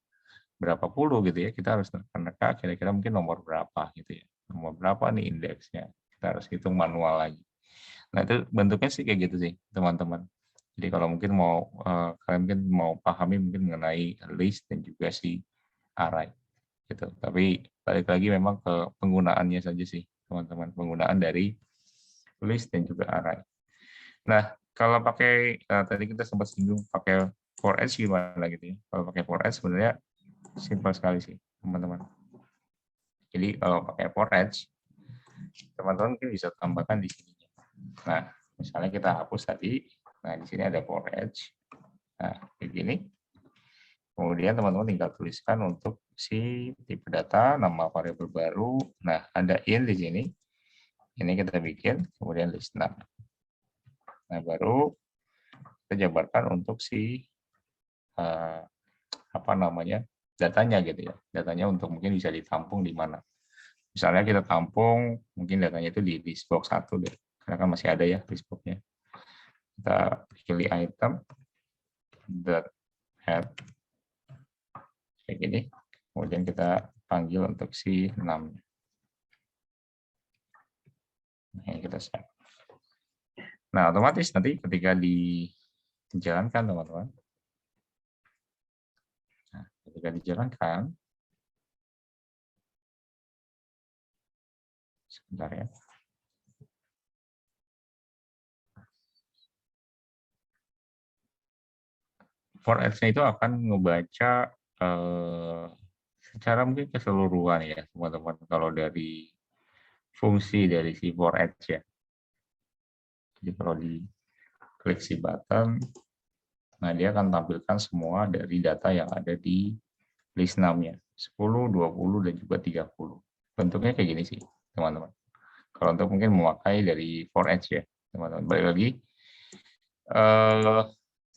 A: berapa puluh gitu ya, kita harus menerka kira-kira mungkin nomor berapa gitu ya. Nomor berapa nih indeksnya. Kita harus hitung manual lagi. Nah, itu bentuknya sih kayak gitu sih, teman-teman. Jadi kalau mungkin mau kalian mungkin mau pahami mungkin mengenai list dan juga si array gitu. Tapi balik lagi memang ke penggunaannya saja sih, teman-teman. Penggunaan dari list dan juga array. Nah, kalau pakai tadi kita sempat singgung pakai for each gimana gitu ya. Kalau pakai for each sebenarnya simpel sekali sih, teman-teman. Jadi kalau pakai for each, teman-teman mungkin bisa tambahkan di sini. Nah, misalnya kita hapus tadi, nah di sini ada for each. Nah, kayak gini. Kemudian teman-teman tinggal tuliskan untuk si tipe data, nama variabel baru. Nah, ada in di sini. Ini kita bikin, kemudian list num. Nah, baru kita jabarkan untuk si apa namanya datanya gitu ya. Datanya untuk mungkin bisa ditampung di mana. Misalnya kita tampung, mungkin datanya itu di list box 1 deh. Karena kan masih ada ya list box-nya. Kita pilih item, head, kayak gini. Kemudian kita panggil untuk si 6. Nah, kita set. Nah, otomatis nanti ketika dijalankan, teman-teman. Nah, ketika dijalankan, sebentar ya. For each-nya itu akan ngebaca secara mungkin keseluruhan ya, teman-teman. Kalau dari fungsi dari si for each ya. Jadi kalau di klik si button, nah dia akan tampilkan semua dari data yang ada di list 6-nya. 10, 20, dan juga 30. Bentuknya kayak gini sih, teman-teman. Kalau untuk mungkin memakai dari for each ya, teman-teman. Balik lagi,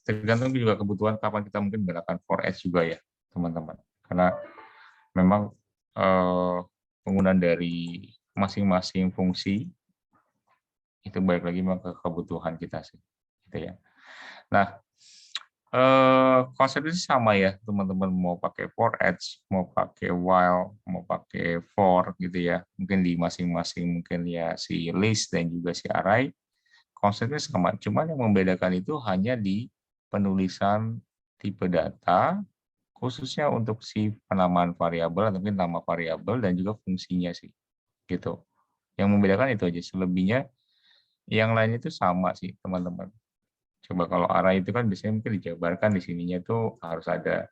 A: tergantung juga kebutuhan kapan kita mungkin menggunakan for each juga ya, teman-teman. Karena memang penggunaan dari masing-masing fungsi itu balik lagi memang ke kebutuhan kita sih, gitu ya. Nah, konsepnya sama ya, teman-teman mau pakai for each, mau pakai while, mau pakai for gitu ya. Mungkin di masing-masing mungkin ya si list dan juga si array, konsepnya sama. Cuman yang membedakan itu hanya di penulisan tipe data, khususnya untuk si penamaan variabel atau mungkin nama variabel dan juga fungsinya sih, gitu. Yang membedakan itu aja. Selebihnya yang lainnya itu sama sih, teman-teman. Coba kalau array itu kan biasanya mungkin dijabarkan di sininya tuh harus ada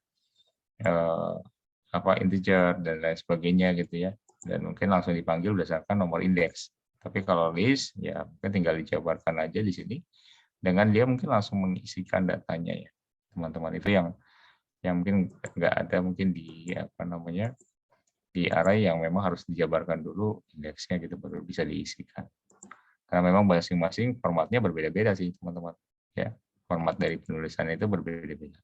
A: integer dan lain sebagainya gitu ya. Dan mungkin langsung dipanggil berdasarkan nomor indeks. Tapi kalau list ya mungkin tinggal dijabarkan aja di sini dengan dia mungkin langsung mengisikan datanya ya. Teman-teman itu yang mungkin nggak ada mungkin di di array yang memang harus dijabarkan dulu indeksnya gitu baru bisa diisikan. Karena memang masing-masing formatnya berbeda-beda sih teman-teman. Ya, format dari penulisan itu berbeda-beda.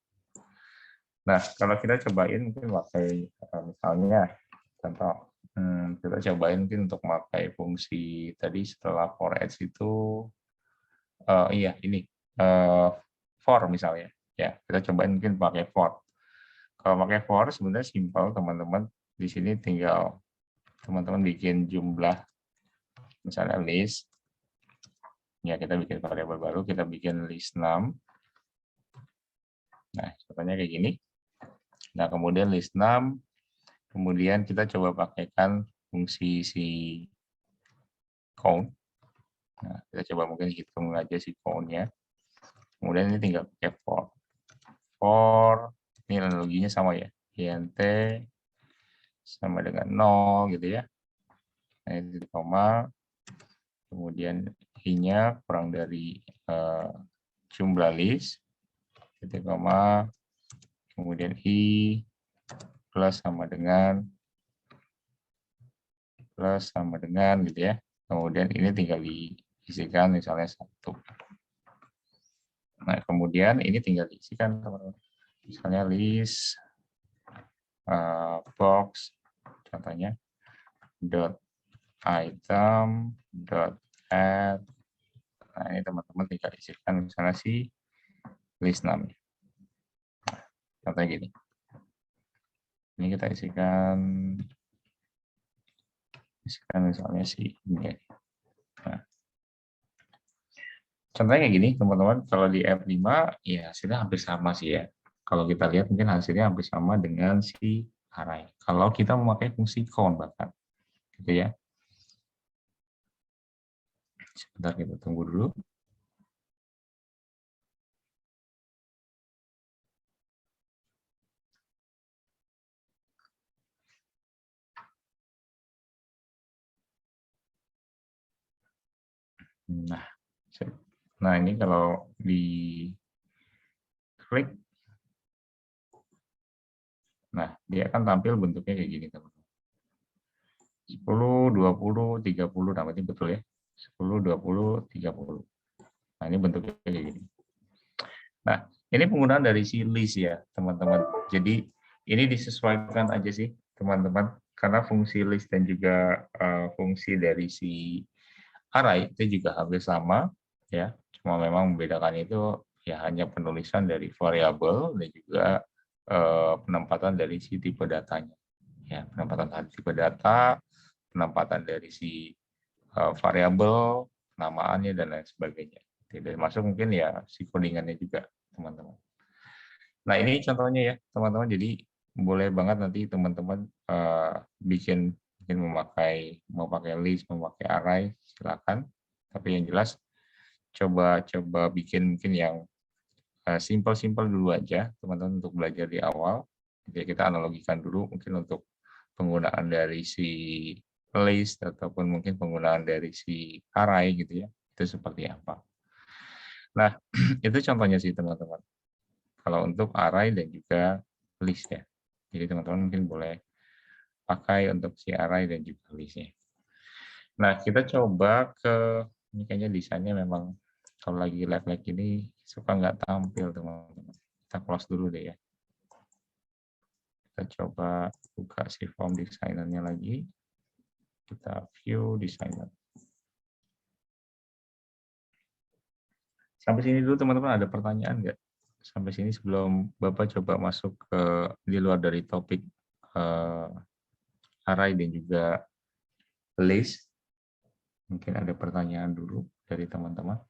A: Nah, kalau kita cobain mungkin pakai misalnya contoh kita cobain mungkin untuk pakai fungsi tadi setelah for each itu iya ini for misalnya ya kita cobain mungkin pakai for. Kalau pakai for sebenarnya simpel teman-teman. Di sini tinggal teman-teman bikin jumlah misalnya list. Ya kita bikin variabel baru, kita bikin list 6. Nah, contohnya kayak gini. Nah, kemudian list 6, kemudian kita coba pakaikan fungsi si count. Nah, kita coba mungkin hitung aja si count-nya. Kemudian ini tinggal pakai for. For, ini analoginya sama ya. int sama dengan 0 gitu ya. Nah, ini titik koma, kemudian I-nya kurang dari jumlah list, titik koma, kemudian I plus sama dengan gitu ya. Kemudian ini tinggal diisikan misalnya 1. Nah, kemudian ini tinggal diisikan teman-teman. Misalnya list box, contohnya dot item dot add. Nah, ini teman-teman tinggal isikan misalnya si list name. Nah, contohnya gini. Ini kita isikan misalnya si ini. Nah, contohnya kayak gini, teman-teman. Kalau di F5, ya hasilnya hampir sama sih ya. Kalau kita lihat mungkin hasilnya hampir sama dengan si array. Kalau kita memakai fungsi count bahkan, gitu ya. Sebentar kita tunggu dulu. Nah ini kalau di klik, nah dia akan tampil bentuknya kayak gini teman-teman. 10, 20, 30, nah berarti betul ya. 10, 20, 30. Nah ini bentuknya kayak gini. Nah ini penggunaan dari si list ya teman-teman. Jadi ini disesuaikan aja sih teman-teman. Karena fungsi list dan juga fungsi dari si array itu juga hampir sama ya. Cuma memang membedakan itu ya hanya penulisan dari variabel dan juga penempatan dari si tipe datanya. Ya, penempatan dari tipe data, penempatan dari si variabel, namaannya dan lain sebagainya. Tidak masuk mungkin ya si codingannya juga, teman-teman. Nah, ini contohnya ya, teman-teman. Jadi boleh banget nanti teman-teman bikin memakai list, memakai array, silakan. Tapi yang jelas coba bikin mungkin yang simple dulu aja, teman-teman, untuk belajar di awal. Jadi kita analogikan dulu mungkin untuk penggunaan dari si list ataupun mungkin penggunaan dari si array gitu ya. Itu seperti apa. Nah, itu contohnya sih teman-teman. Kalau untuk array dan juga list ya. Jadi teman-teman mungkin boleh pakai untuk si array dan juga listnya. Nah, kita coba ke, ini kayaknya desainnya memang kalau lagi lag-lag ini suka nggak tampil teman-teman. Kita close dulu deh ya. Kita coba buka si form designernya lagi. Kita view designer. Sampai sini dulu teman-teman, ada pertanyaan nggak? Sampai sini sebelum Bapak coba masuk ke di luar dari topik array dan juga list. Mungkin ada pertanyaan dulu dari teman-teman.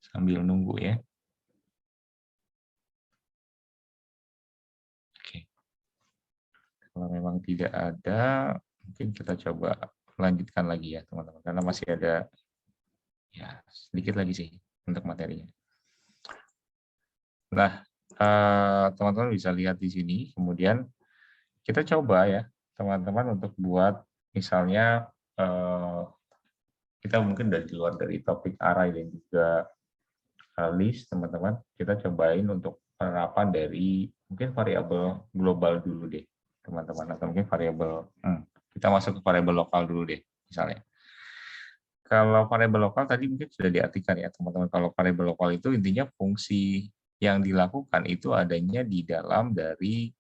A: Sambil nunggu ya. Oke. Kalau memang tidak ada, mungkin kita coba lanjutkan lagi ya teman-teman. Karena masih ada ya sedikit lagi sih untuk materinya. Nah, teman-teman bisa lihat di sini. Kemudian kita coba ya teman-teman untuk buat misalnya kita mungkin dari luar dari topik array dan juga list teman-teman, kita cobain untuk penerapan dari mungkin variabel global dulu deh teman-teman, atau mungkin variabel kita masuk ke variabel lokal dulu deh misalnya. Kalau variabel lokal tadi mungkin sudah diartikan ya teman-teman. Kalau variabel lokal itu intinya fungsi yang dilakukan itu adanya di dalam dari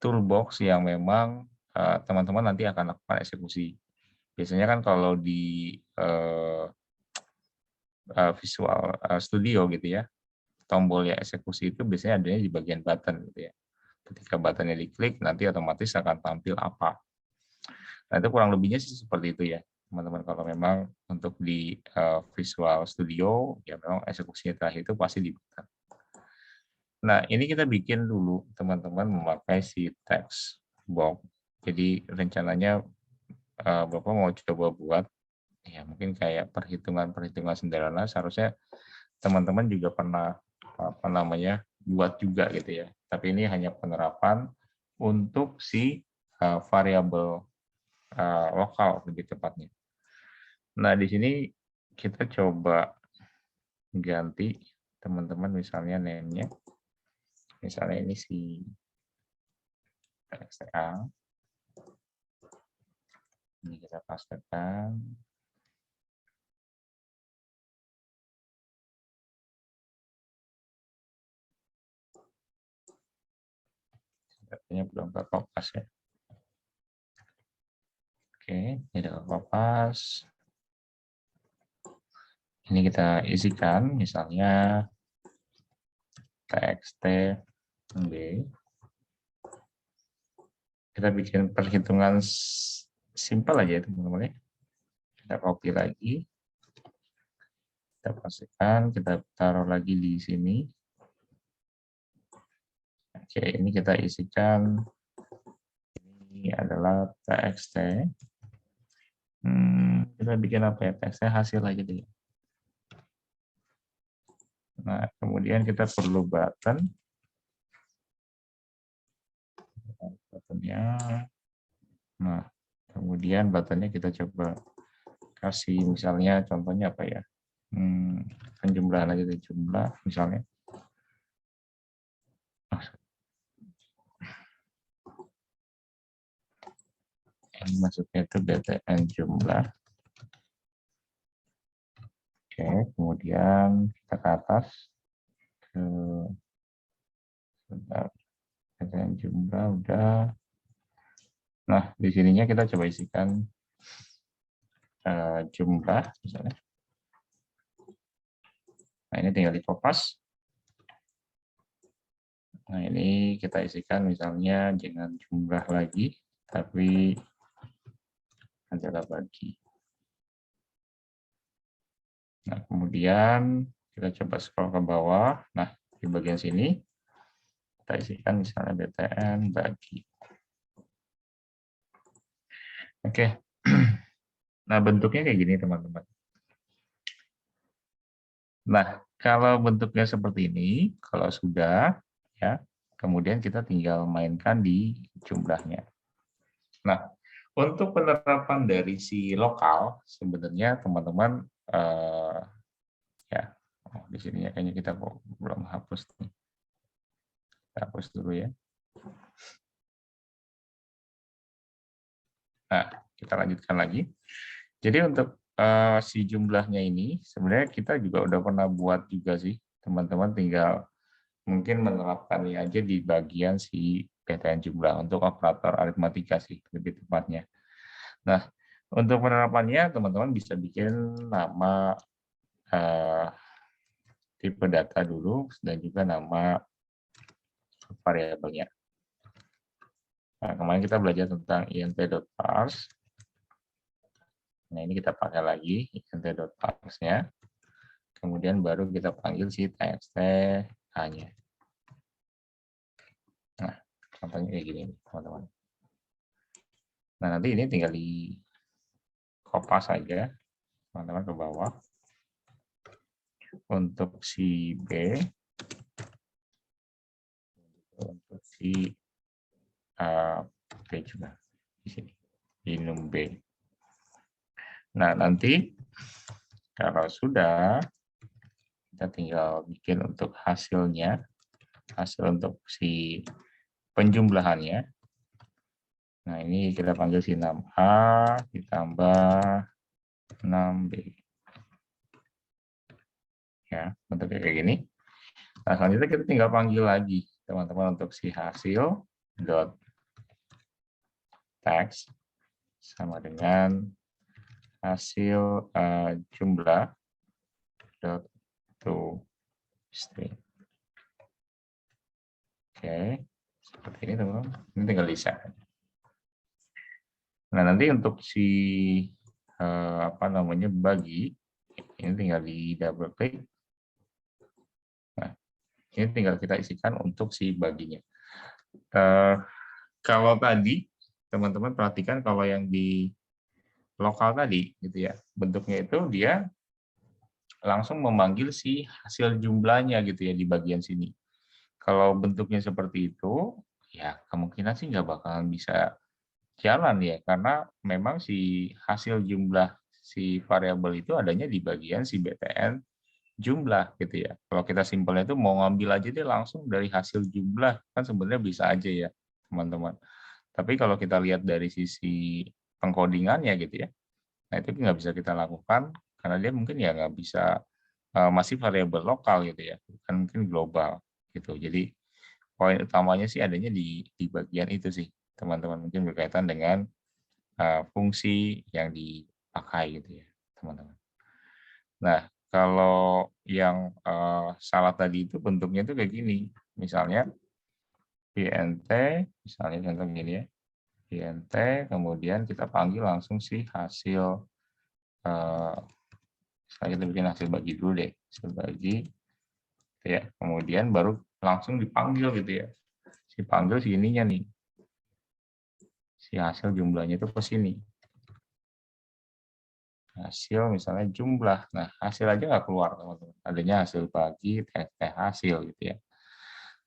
A: toolbox yang memang teman-teman nanti akan lakukan eksekusi. Biasanya kan kalau di Visual Studio gitu ya, tombol ya eksekusi itu biasanya adanya di bagian button gitu ya. Ketika buttonnya diklik, nanti otomatis akan tampil apa. Nah itu kurang lebihnya sih seperti itu ya, teman-teman. Kalau memang untuk di Visual Studio, ya memang eksekusinya terakhir itu pasti di button. Nah ini kita bikin dulu, teman-teman, memakai si text box. Jadi rencananya Bapak mau coba buat ya mungkin kayak perhitungan sederhana, seharusnya teman-teman juga pernah buat juga gitu ya. Tapi ini hanya penerapan untuk si variabel lokal lebih tepatnya. Nah, di sini kita coba ganti teman-teman misalnya name-nya. Misalnya ini si TXTA. Ini kita pastekan. Datanya belum terkopas ya. Oke, ini udah terkopas. Ini kita isikan misalnya txt b. Kita bikin perhitungan simpel aja ya teman-teman ya. Kita copy lagi. Kita pastikan, kita taruh lagi di sini. Oke, ini kita isikan. Ini adalah txt. Kita bikin apa ya? Txt hasil aja deh. Nah, kemudian kita perlu button. Buttonnya. Nah, kemudian buttonnya kita coba kasih misalnya contohnya apa ya? Penjumlahan aja dari jumlah misalnya. Ini maksudnya itu btn jumlah. Oke, kemudian kita ke atas ke btn jumlah udah. Nah, di sininya kita coba isikan jumlah misalnya. Nah, ini tinggal dikopas. Nah, ini kita isikan misalnya dengan jumlah lagi, tapi adalah bagi. Nah, kemudian kita coba scroll ke bawah. Nah, di bagian sini kita isikan misalnya btn bagi. Oke. Nah, bentuknya kayak gini, teman-teman. Nah, kalau bentuknya seperti ini, kalau sudah, ya, kemudian kita tinggal mainkan di jumlahnya. Nah, untuk penerapan dari si lokal, sebenarnya teman-teman, ya, di sini kayaknya kita belum hapus. Kita hapus dulu ya. Nah, kita lanjutkan lagi. Jadi untuk si jumlahnya ini, sebenarnya kita juga udah pernah buat juga sih, teman-teman tinggal mungkin menerapkannya aja di bagian si PTN jumlah untuk operator aritmatika sih lebih tepatnya. Nah, untuk penerapannya teman-teman bisa bikin nama tipe data dulu dan juga nama variabelnya. Nah, kemarin kita belajar tentang int.parse. Nah, ini kita pakai lagi int.parse-nya. Kemudian baru kita panggil si txt-nya. Nah, contohnya kayak gini, teman-teman. Nah, nanti ini tinggal di kopas saja, teman-teman ke bawah. Untuk si B, untuk si B juga di sini, di num B. Nah, nanti kalau sudah, kita tinggal bikin untuk hasilnya, hasil untuk si penjumlahannya. Nah, ini kita panggil si 6A ditambah 6B. Ya, bentuknya kayak gini. Nah, selanjutnya kita tinggal panggil lagi, teman-teman, untuk si hasil dot text sama dengan hasil jumlah dot to string. Oke, seperti ini teman-teman. Ini tinggal di-set. Nah, nanti untuk si bagi ini tinggal di double klik. Nah, ini tinggal kita isikan untuk si baginya. Kalau tadi teman-teman perhatikan kalau yang di lokal tadi gitu ya, bentuknya itu dia langsung memanggil si hasil jumlahnya gitu ya di bagian sini. Kalau bentuknya seperti itu, ya kemungkinan sih nggak bakalan bisa jalan ya, karena memang si hasil jumlah si variabel itu adanya di bagian si BTN jumlah gitu ya. Kalau kita simpelnya itu mau ngambil aja deh langsung dari hasil jumlah, kan sebenarnya bisa aja ya teman-teman. Tapi kalau kita lihat dari sisi pengkodingannya gitu ya, nah itu nggak bisa kita lakukan karena dia mungkin ya nggak bisa, masih variabel lokal gitu ya, bukan mungkin global gitu. Jadi poin utamanya sih adanya di bagian itu sih teman-teman, mungkin berkaitan dengan fungsi yang dipakai gitu ya teman-teman. Nah kalau yang salah tadi itu bentuknya itu kayak gini, misalnya INT, misalnya contoh gini ya, INT, kemudian kita panggil langsung si hasil, misalnya kita bikin hasil bagi dulu deh, hasil bagi, gitu ya. Kemudian baru langsung dipanggil gitu ya, dipanggil si ininya nih, si hasil jumlahnya itu ke sini. Hasil misalnya jumlah, nah hasil aja nggak keluar teman-teman, adanya hasil bagi, TXT hasil gitu ya.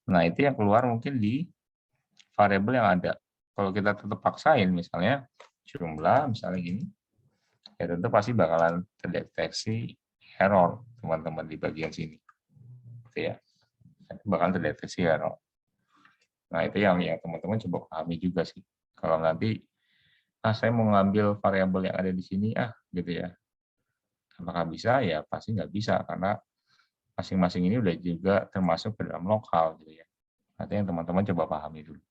A: Nah itu yang keluar mungkin di variabel yang ada. Kalau kita tetap paksain misalnya jumlah, misalnya gini, ya tentu pasti bakalan terdeteksi error teman-teman di bagian sini, gitu ya. Bakalan terdeteksi error. Nah itu yang teman-teman coba pahami juga sih. Kalau nanti, saya mau ngambil variabel yang ada di sini, gitu ya. Apakah bisa? Ya pasti nggak bisa, karena masing-masing ini udah juga termasuk ke dalam lokal, gitu ya. Nanti yang teman-teman coba pahami dulu.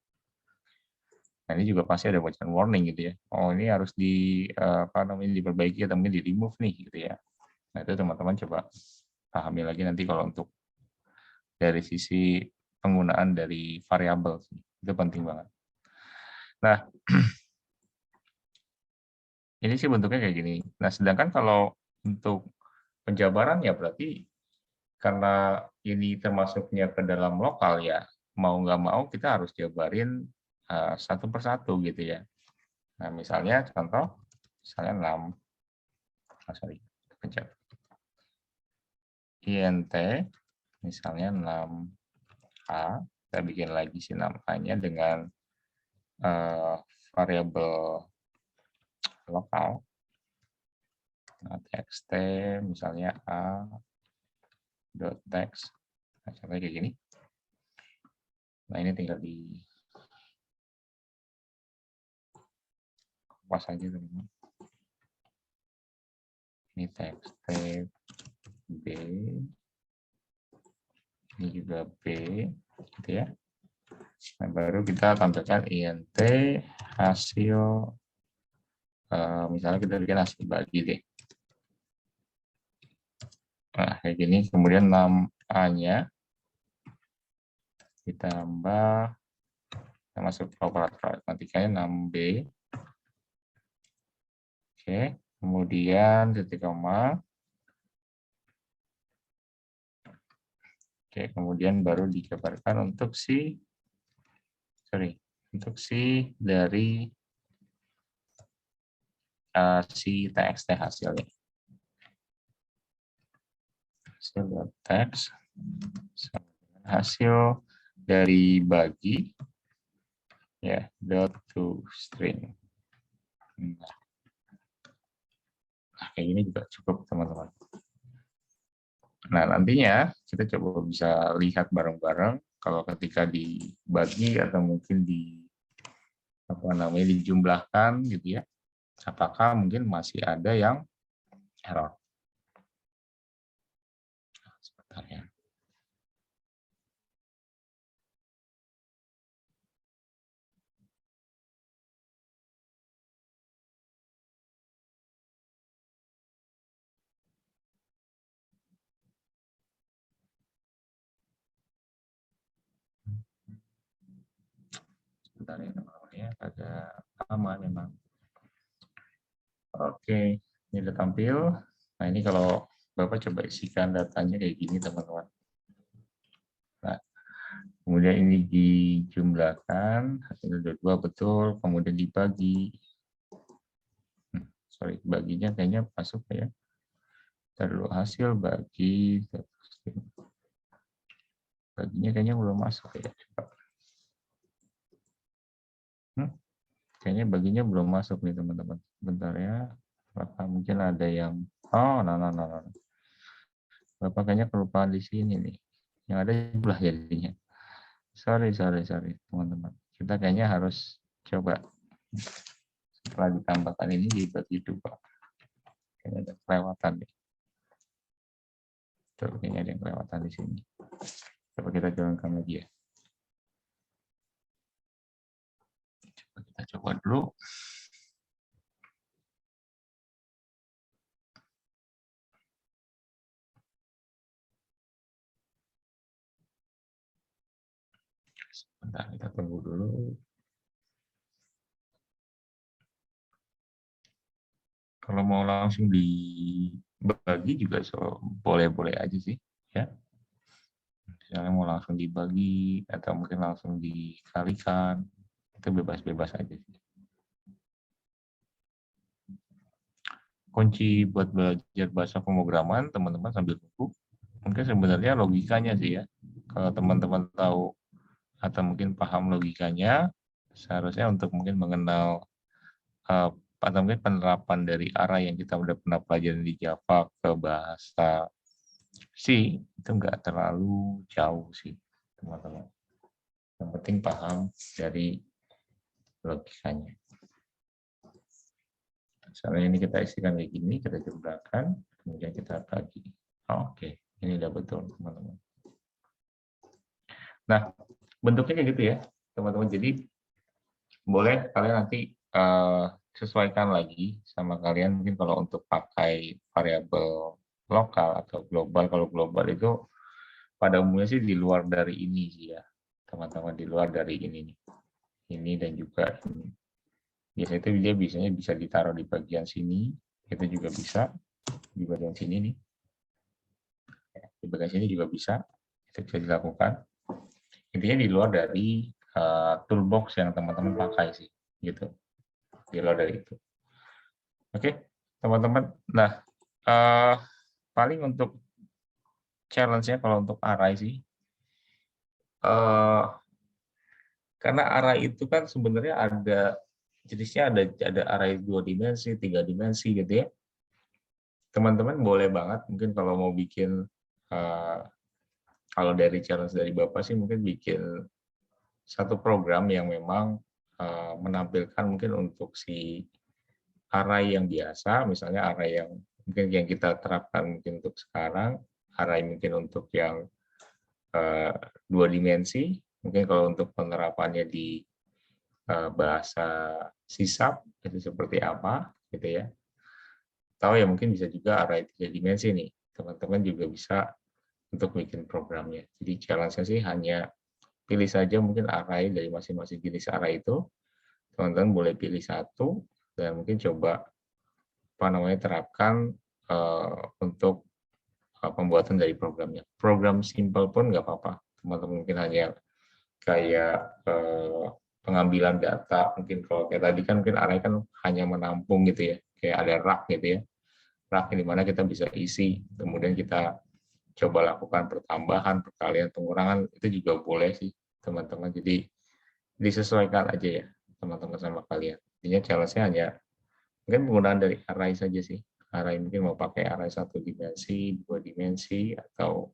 A: Nah ini juga pasti ada bocoran warning gitu ya. Oh ini harus diperbaiki atau mungkin di remove nih, gitu ya. Nah itu teman-teman coba pahami lagi nanti kalau untuk dari sisi penggunaan dari variabel, itu penting banget. Nah, ini sih bentuknya kayak gini. Nah, sedangkan kalau untuk penjabaran ya berarti karena ini termasuknya ke dalam lokal ya, mau nggak mau kita harus jabarin satu persatu gitu ya. Nah, misalnya contoh, misalnya 6, pencet. INT, misalnya 6A, kita bikin lagi si 6A-nya dengan variabel lokal. Nah, txt misalnya a.text. Nah, contohnya kayak gini. Nah, ini tinggal di kupas aja teman-teman. Ini txt B. Ini juga B, gitu ya. Nah, baru kita tampilkan int hasil, misalnya kita bikin hasil bagi deh. Nah, kayak gini. Kemudian 6A-nya ditambah, kita masuk ke operator matematikanya 6B. Oke, kemudian titik koma. Oke, kemudian baru dijabarkan untuk dari si txt hasilnya. Hasil.text hasil dari bagi ya dot to string. Nah, kayak gini juga cukup teman-teman. Nah, nantinya kita coba bisa lihat bareng-bareng kalau ketika dibagi atau mungkin dijumlahkan gitu ya. Apakah mungkin masih ada yang error? Sebentar ya. Sebentar ya teman-teman ya, agak lama memang. Oke, ini udah tampil. Nah, ini kalau Bapak coba isikan datanya kayak gini teman-teman. Nah, kemudian ini dijumlahkan, hasilnya 22 betul, kemudian dibagi. Sorry, baginya kayaknya masuk ya. Terlalu hasil bagi, baginya kayaknya belum masuk ya. Coba. Kayaknya baginya belum masuk nih teman-teman. Bentar ya. Apakah mungkin ada yang nah. Bapak kayaknya kelupaan di sini nih. Yang ada jumlah jadinya. Sorry teman-teman. Kita kayaknya harus coba setelah ditambahkan ini dibagi dua. Kayaknya ada kelewatan nih. Tuh, kayaknya ada yang kelewatan di sini. Coba kita jalankan lagi ya. Coba kita coba dulu. Sebentar, kita tunggu dulu. Kalau mau langsung dibagi juga boleh-boleh aja sih, ya. Misalnya mau langsung dibagi atau mungkin langsung dikalikan, itu bebas-bebas aja sih. Kunci buat belajar bahasa pemrograman, teman-teman sambil tunggu, mungkin sebenarnya logikanya sih ya. Kalau teman-teman tahu atau mungkin paham logikanya, seharusnya untuk mungkin mengenal atau mungkin penerapan dari array yang kita udah pernah pelajari di Java ke bahasa C itu nggak terlalu jauh sih teman-teman. Yang penting paham dari logikanya. Misalnya ini kita isikan kayak gini, kita jumlahkan, kemudian kita bagi. Oke, ini udah betul teman-teman. Nah, bentuknya kayak gitu ya teman-teman. Jadi boleh kalian nanti sesuaikan lagi sama kalian, mungkin kalau untuk pakai variabel lokal atau global. Kalau global itu pada umumnya sih di luar dari ini sih ya teman-teman, di luar dari ini dan juga ini. Biasanya itu dia biasanya bisa ditaruh di bagian sini, itu juga bisa di bagian sini nih, di bagian sini juga bisa, itu bisa dilakukan. Intinya di luar dari toolbox yang teman-teman pakai sih, gitu. Di luar dari itu. Oke, teman-teman. Nah, paling untuk challenge-nya kalau untuk array sih, karena array itu kan sebenarnya ada jenisnya, ada array 2 dimensi, 3 dimensi gitu ya. Teman-teman boleh banget mungkin kalau mau bikin, kalau dari challenge dari Bapak sih mungkin bikin satu program yang memang menampilkan mungkin untuk si array yang biasa, misalnya array yang mungkin yang kita terapkan mungkin untuk sekarang, array mungkin untuk yang 2 dimensi, mungkin kalau untuk penerapannya di bahasa C# itu seperti apa gitu ya. Atau ya mungkin bisa juga array 3 dimensi nih, teman-teman juga bisa untuk bikin programnya. Jadi challenge-nya sih hanya pilih saja mungkin array dari masing-masing jenis array itu, teman-teman boleh pilih satu dan mungkin coba terapkan untuk pembuatan dari programnya. Program simple pun nggak apa-apa, teman-teman mungkin hanya kayak pengambilan data, mungkin kalau kayak tadi kan mungkin array kan hanya menampung gitu ya, kayak ada rak gitu ya, rak di mana kita bisa isi, kemudian kita coba lakukan pertambahan, perkalian, pengurangan, itu juga boleh sih teman-teman. Jadi disesuaikan aja ya teman-teman sama kalian. Intinya challenge-nya hanya mungkin penggunaan dari array saja sih. Array mungkin mau pakai array 1 dimensi, 2 dimensi, atau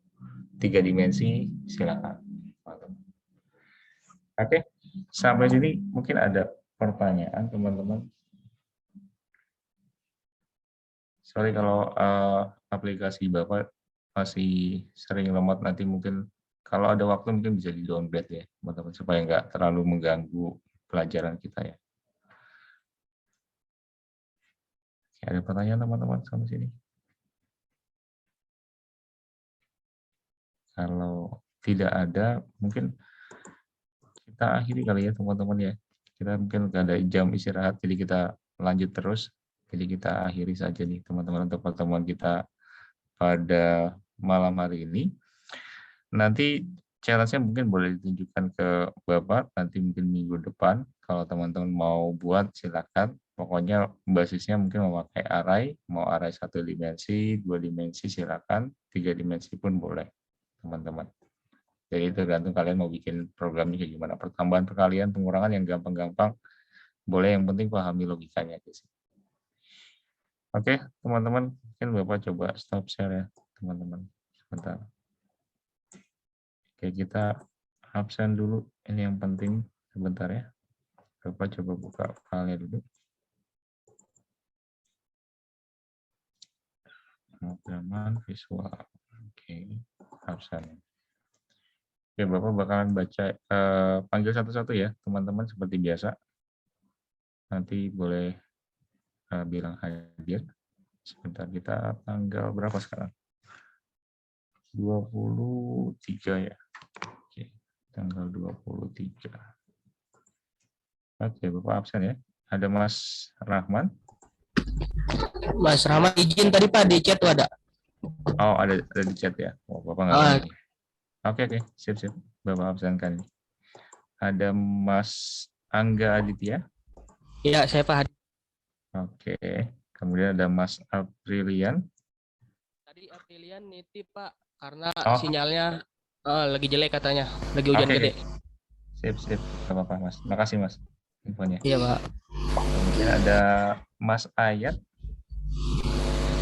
A: 3 dimensi, silakan. Oke, sampai sini mungkin ada pertanyaan teman-teman. Sorry kalau aplikasi Bapak masih sering lemot, nanti mungkin kalau ada waktu mungkin bisa di-downgrade ya, teman-teman, supaya nggak terlalu mengganggu pelajaran kita ya. Ada pertanyaan teman-teman sampai sini? Kalau tidak ada, mungkin kita akhiri kali ya teman-teman ya. Kita mungkin nggak ada jam istirahat, jadi kita lanjut terus. Jadi kita akhiri saja nih teman-teman untuk pertemuan kita pada malam hari ini. Nanti challenge-nya mungkin boleh ditunjukkan ke Bapak nanti mungkin minggu depan. Kalau teman-teman mau buat silakan. Pokoknya basisnya mungkin memakai array, mau array 1 dimensi, 2 dimensi silakan, 3 dimensi pun boleh teman-teman. Jadi tergantung kalian mau bikin programnya kayak gimana. Pertambahan, perkalian, pengurangan yang gampang-gampang Boleh, yang penting pahami logikanya aja sih. Oke, teman-teman, mungkin Bapak coba stop share ya, teman-teman. Sebentar. Oke, kita absen dulu. Ini yang penting sebentar ya. Bapak coba buka filenya dulu. Pemrograman visual. Oke, absen. Oke, Bapak bakalan baca, panggil satu-satu ya, teman-teman, seperti biasa. Nanti boleh bilang hadir. Sebentar, kita tanggal berapa sekarang? 23 ya. Oke, tanggal 23. Oke, Bapak absen ya. Ada Mas Rahman.
C: Mas Rahmat izin tadi Pak di chat tuh ada.
A: Oh, ada di chat ya. Oh, Bapak nggak tahu nih. Oke, sip. Bapak absenkan. Ada Mas Angga Aditya.
C: Iya, saya Pak.
A: Oke. Kemudian ada Mas Aprilian.
C: Tadi Aprilian nitip Pak karena
A: Oh.
C: sinyalnya lagi jelek katanya, lagi hujan gede.
A: Sip. Gak apa-apa, Mas. Makasih, Mas, infonya.
C: Iya, Pak.
A: Kemudian ada Mas Ayat.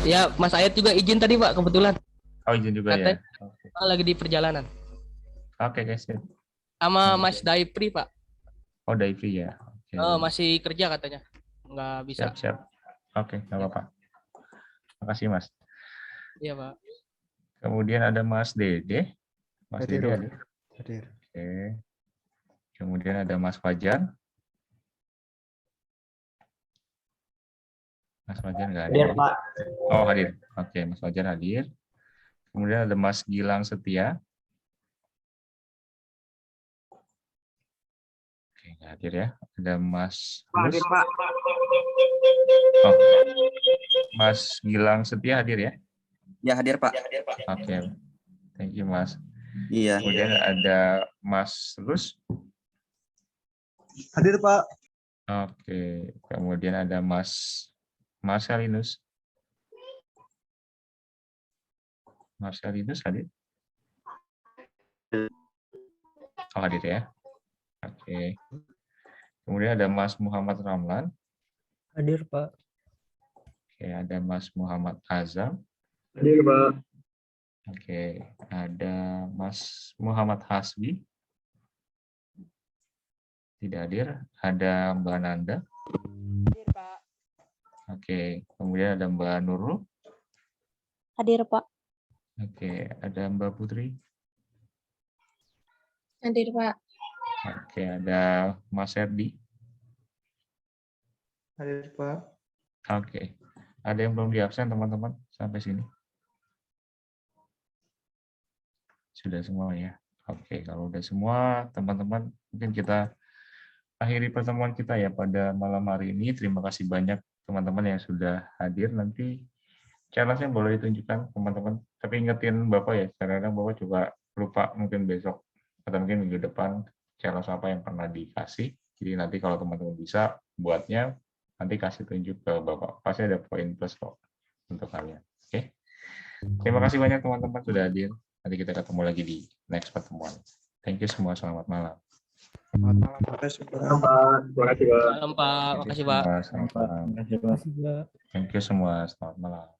C: Ya, Mas Ayat juga izin tadi Pak kebetulan.
A: Oh, izin juga
C: katanya,
A: ya. Oke.
C: Lagi di perjalanan.
A: Oke, sip.
C: Sama Mas Daipri Pak.
A: Oh, Daivi ya. Oke.
C: Masih kerja katanya. Nggak bisa.
A: Siap. Oke, nggak apa-apa. Makasih, Mas.
C: Iya, Pak.
A: Kemudian ada Mas Dede. Mas Dede ada.
D: Hadir.
A: Oke. Kemudian ada Mas Fajar. Mas Fajar nggak hadir.
D: Hadir, Pak.
A: Oh, hadir. Oke, Mas Fajar hadir. Kemudian ada Mas Gilang Setia. Oke, nggak hadir ya. Ada Mas Lus. Oh, Mas Gilang Setia hadir ya?
E: Ya, hadir Pak.
A: Oke, thank you Mas.
E: Iya.
A: Kemudian ada Mas Lus.
D: Hadir, Pak.
A: Oke, kemudian ada Mas Marcelinus. Marcelinus hadir? Oh, hadir ya. Oke. Kemudian ada Mas Muhammad Ramlan.
C: Hadir, Pak.
A: Oke, ada Mas Muhammad Azam.
D: Hadir, Pak.
A: Oke, ada Mas Muhammad Hasbi. Tidak hadir. Ada Mbak Nanda.
F: Hadir, Pak.
A: Oke, kemudian ada Mbak Nurul.
F: Hadir, Pak.
A: Oke, ada Mbak Putri.
F: Hadir, Pak.
A: Oke, ada Mas Herdi.
D: Hadir, Pak.
A: Oke, ada yang belum diabsen teman-teman sampai sini? Sudah semua ya. Oke, kalau udah semua teman-teman, mungkin kita akhiri pertemuan kita ya pada malam hari ini. Terima kasih banyak teman-teman yang sudah hadir. Nanti challenge-nya boleh ditunjukkan teman-teman. Tapi ingetin Bapak ya, kadang-kadang Bapak juga lupa mungkin besok atau mungkin minggu depan challenge apa yang pernah dikasih. Jadi nanti kalau teman-teman bisa buatnya, nanti kasih tunjuk ke Bapak. Pasti ada poin plus kok untuk kalian. Oke. Terima kasih banyak teman-teman sudah hadir. Nanti kita ketemu lagi di next pertemuan. Thank you semua. Selamat malam.
D: Selamat malam, Pak. Terima kasih, Pak.
C: Malam, Pak. Makasih, Pak.
A: Selamat malam. Thank you semua. Selamat malam.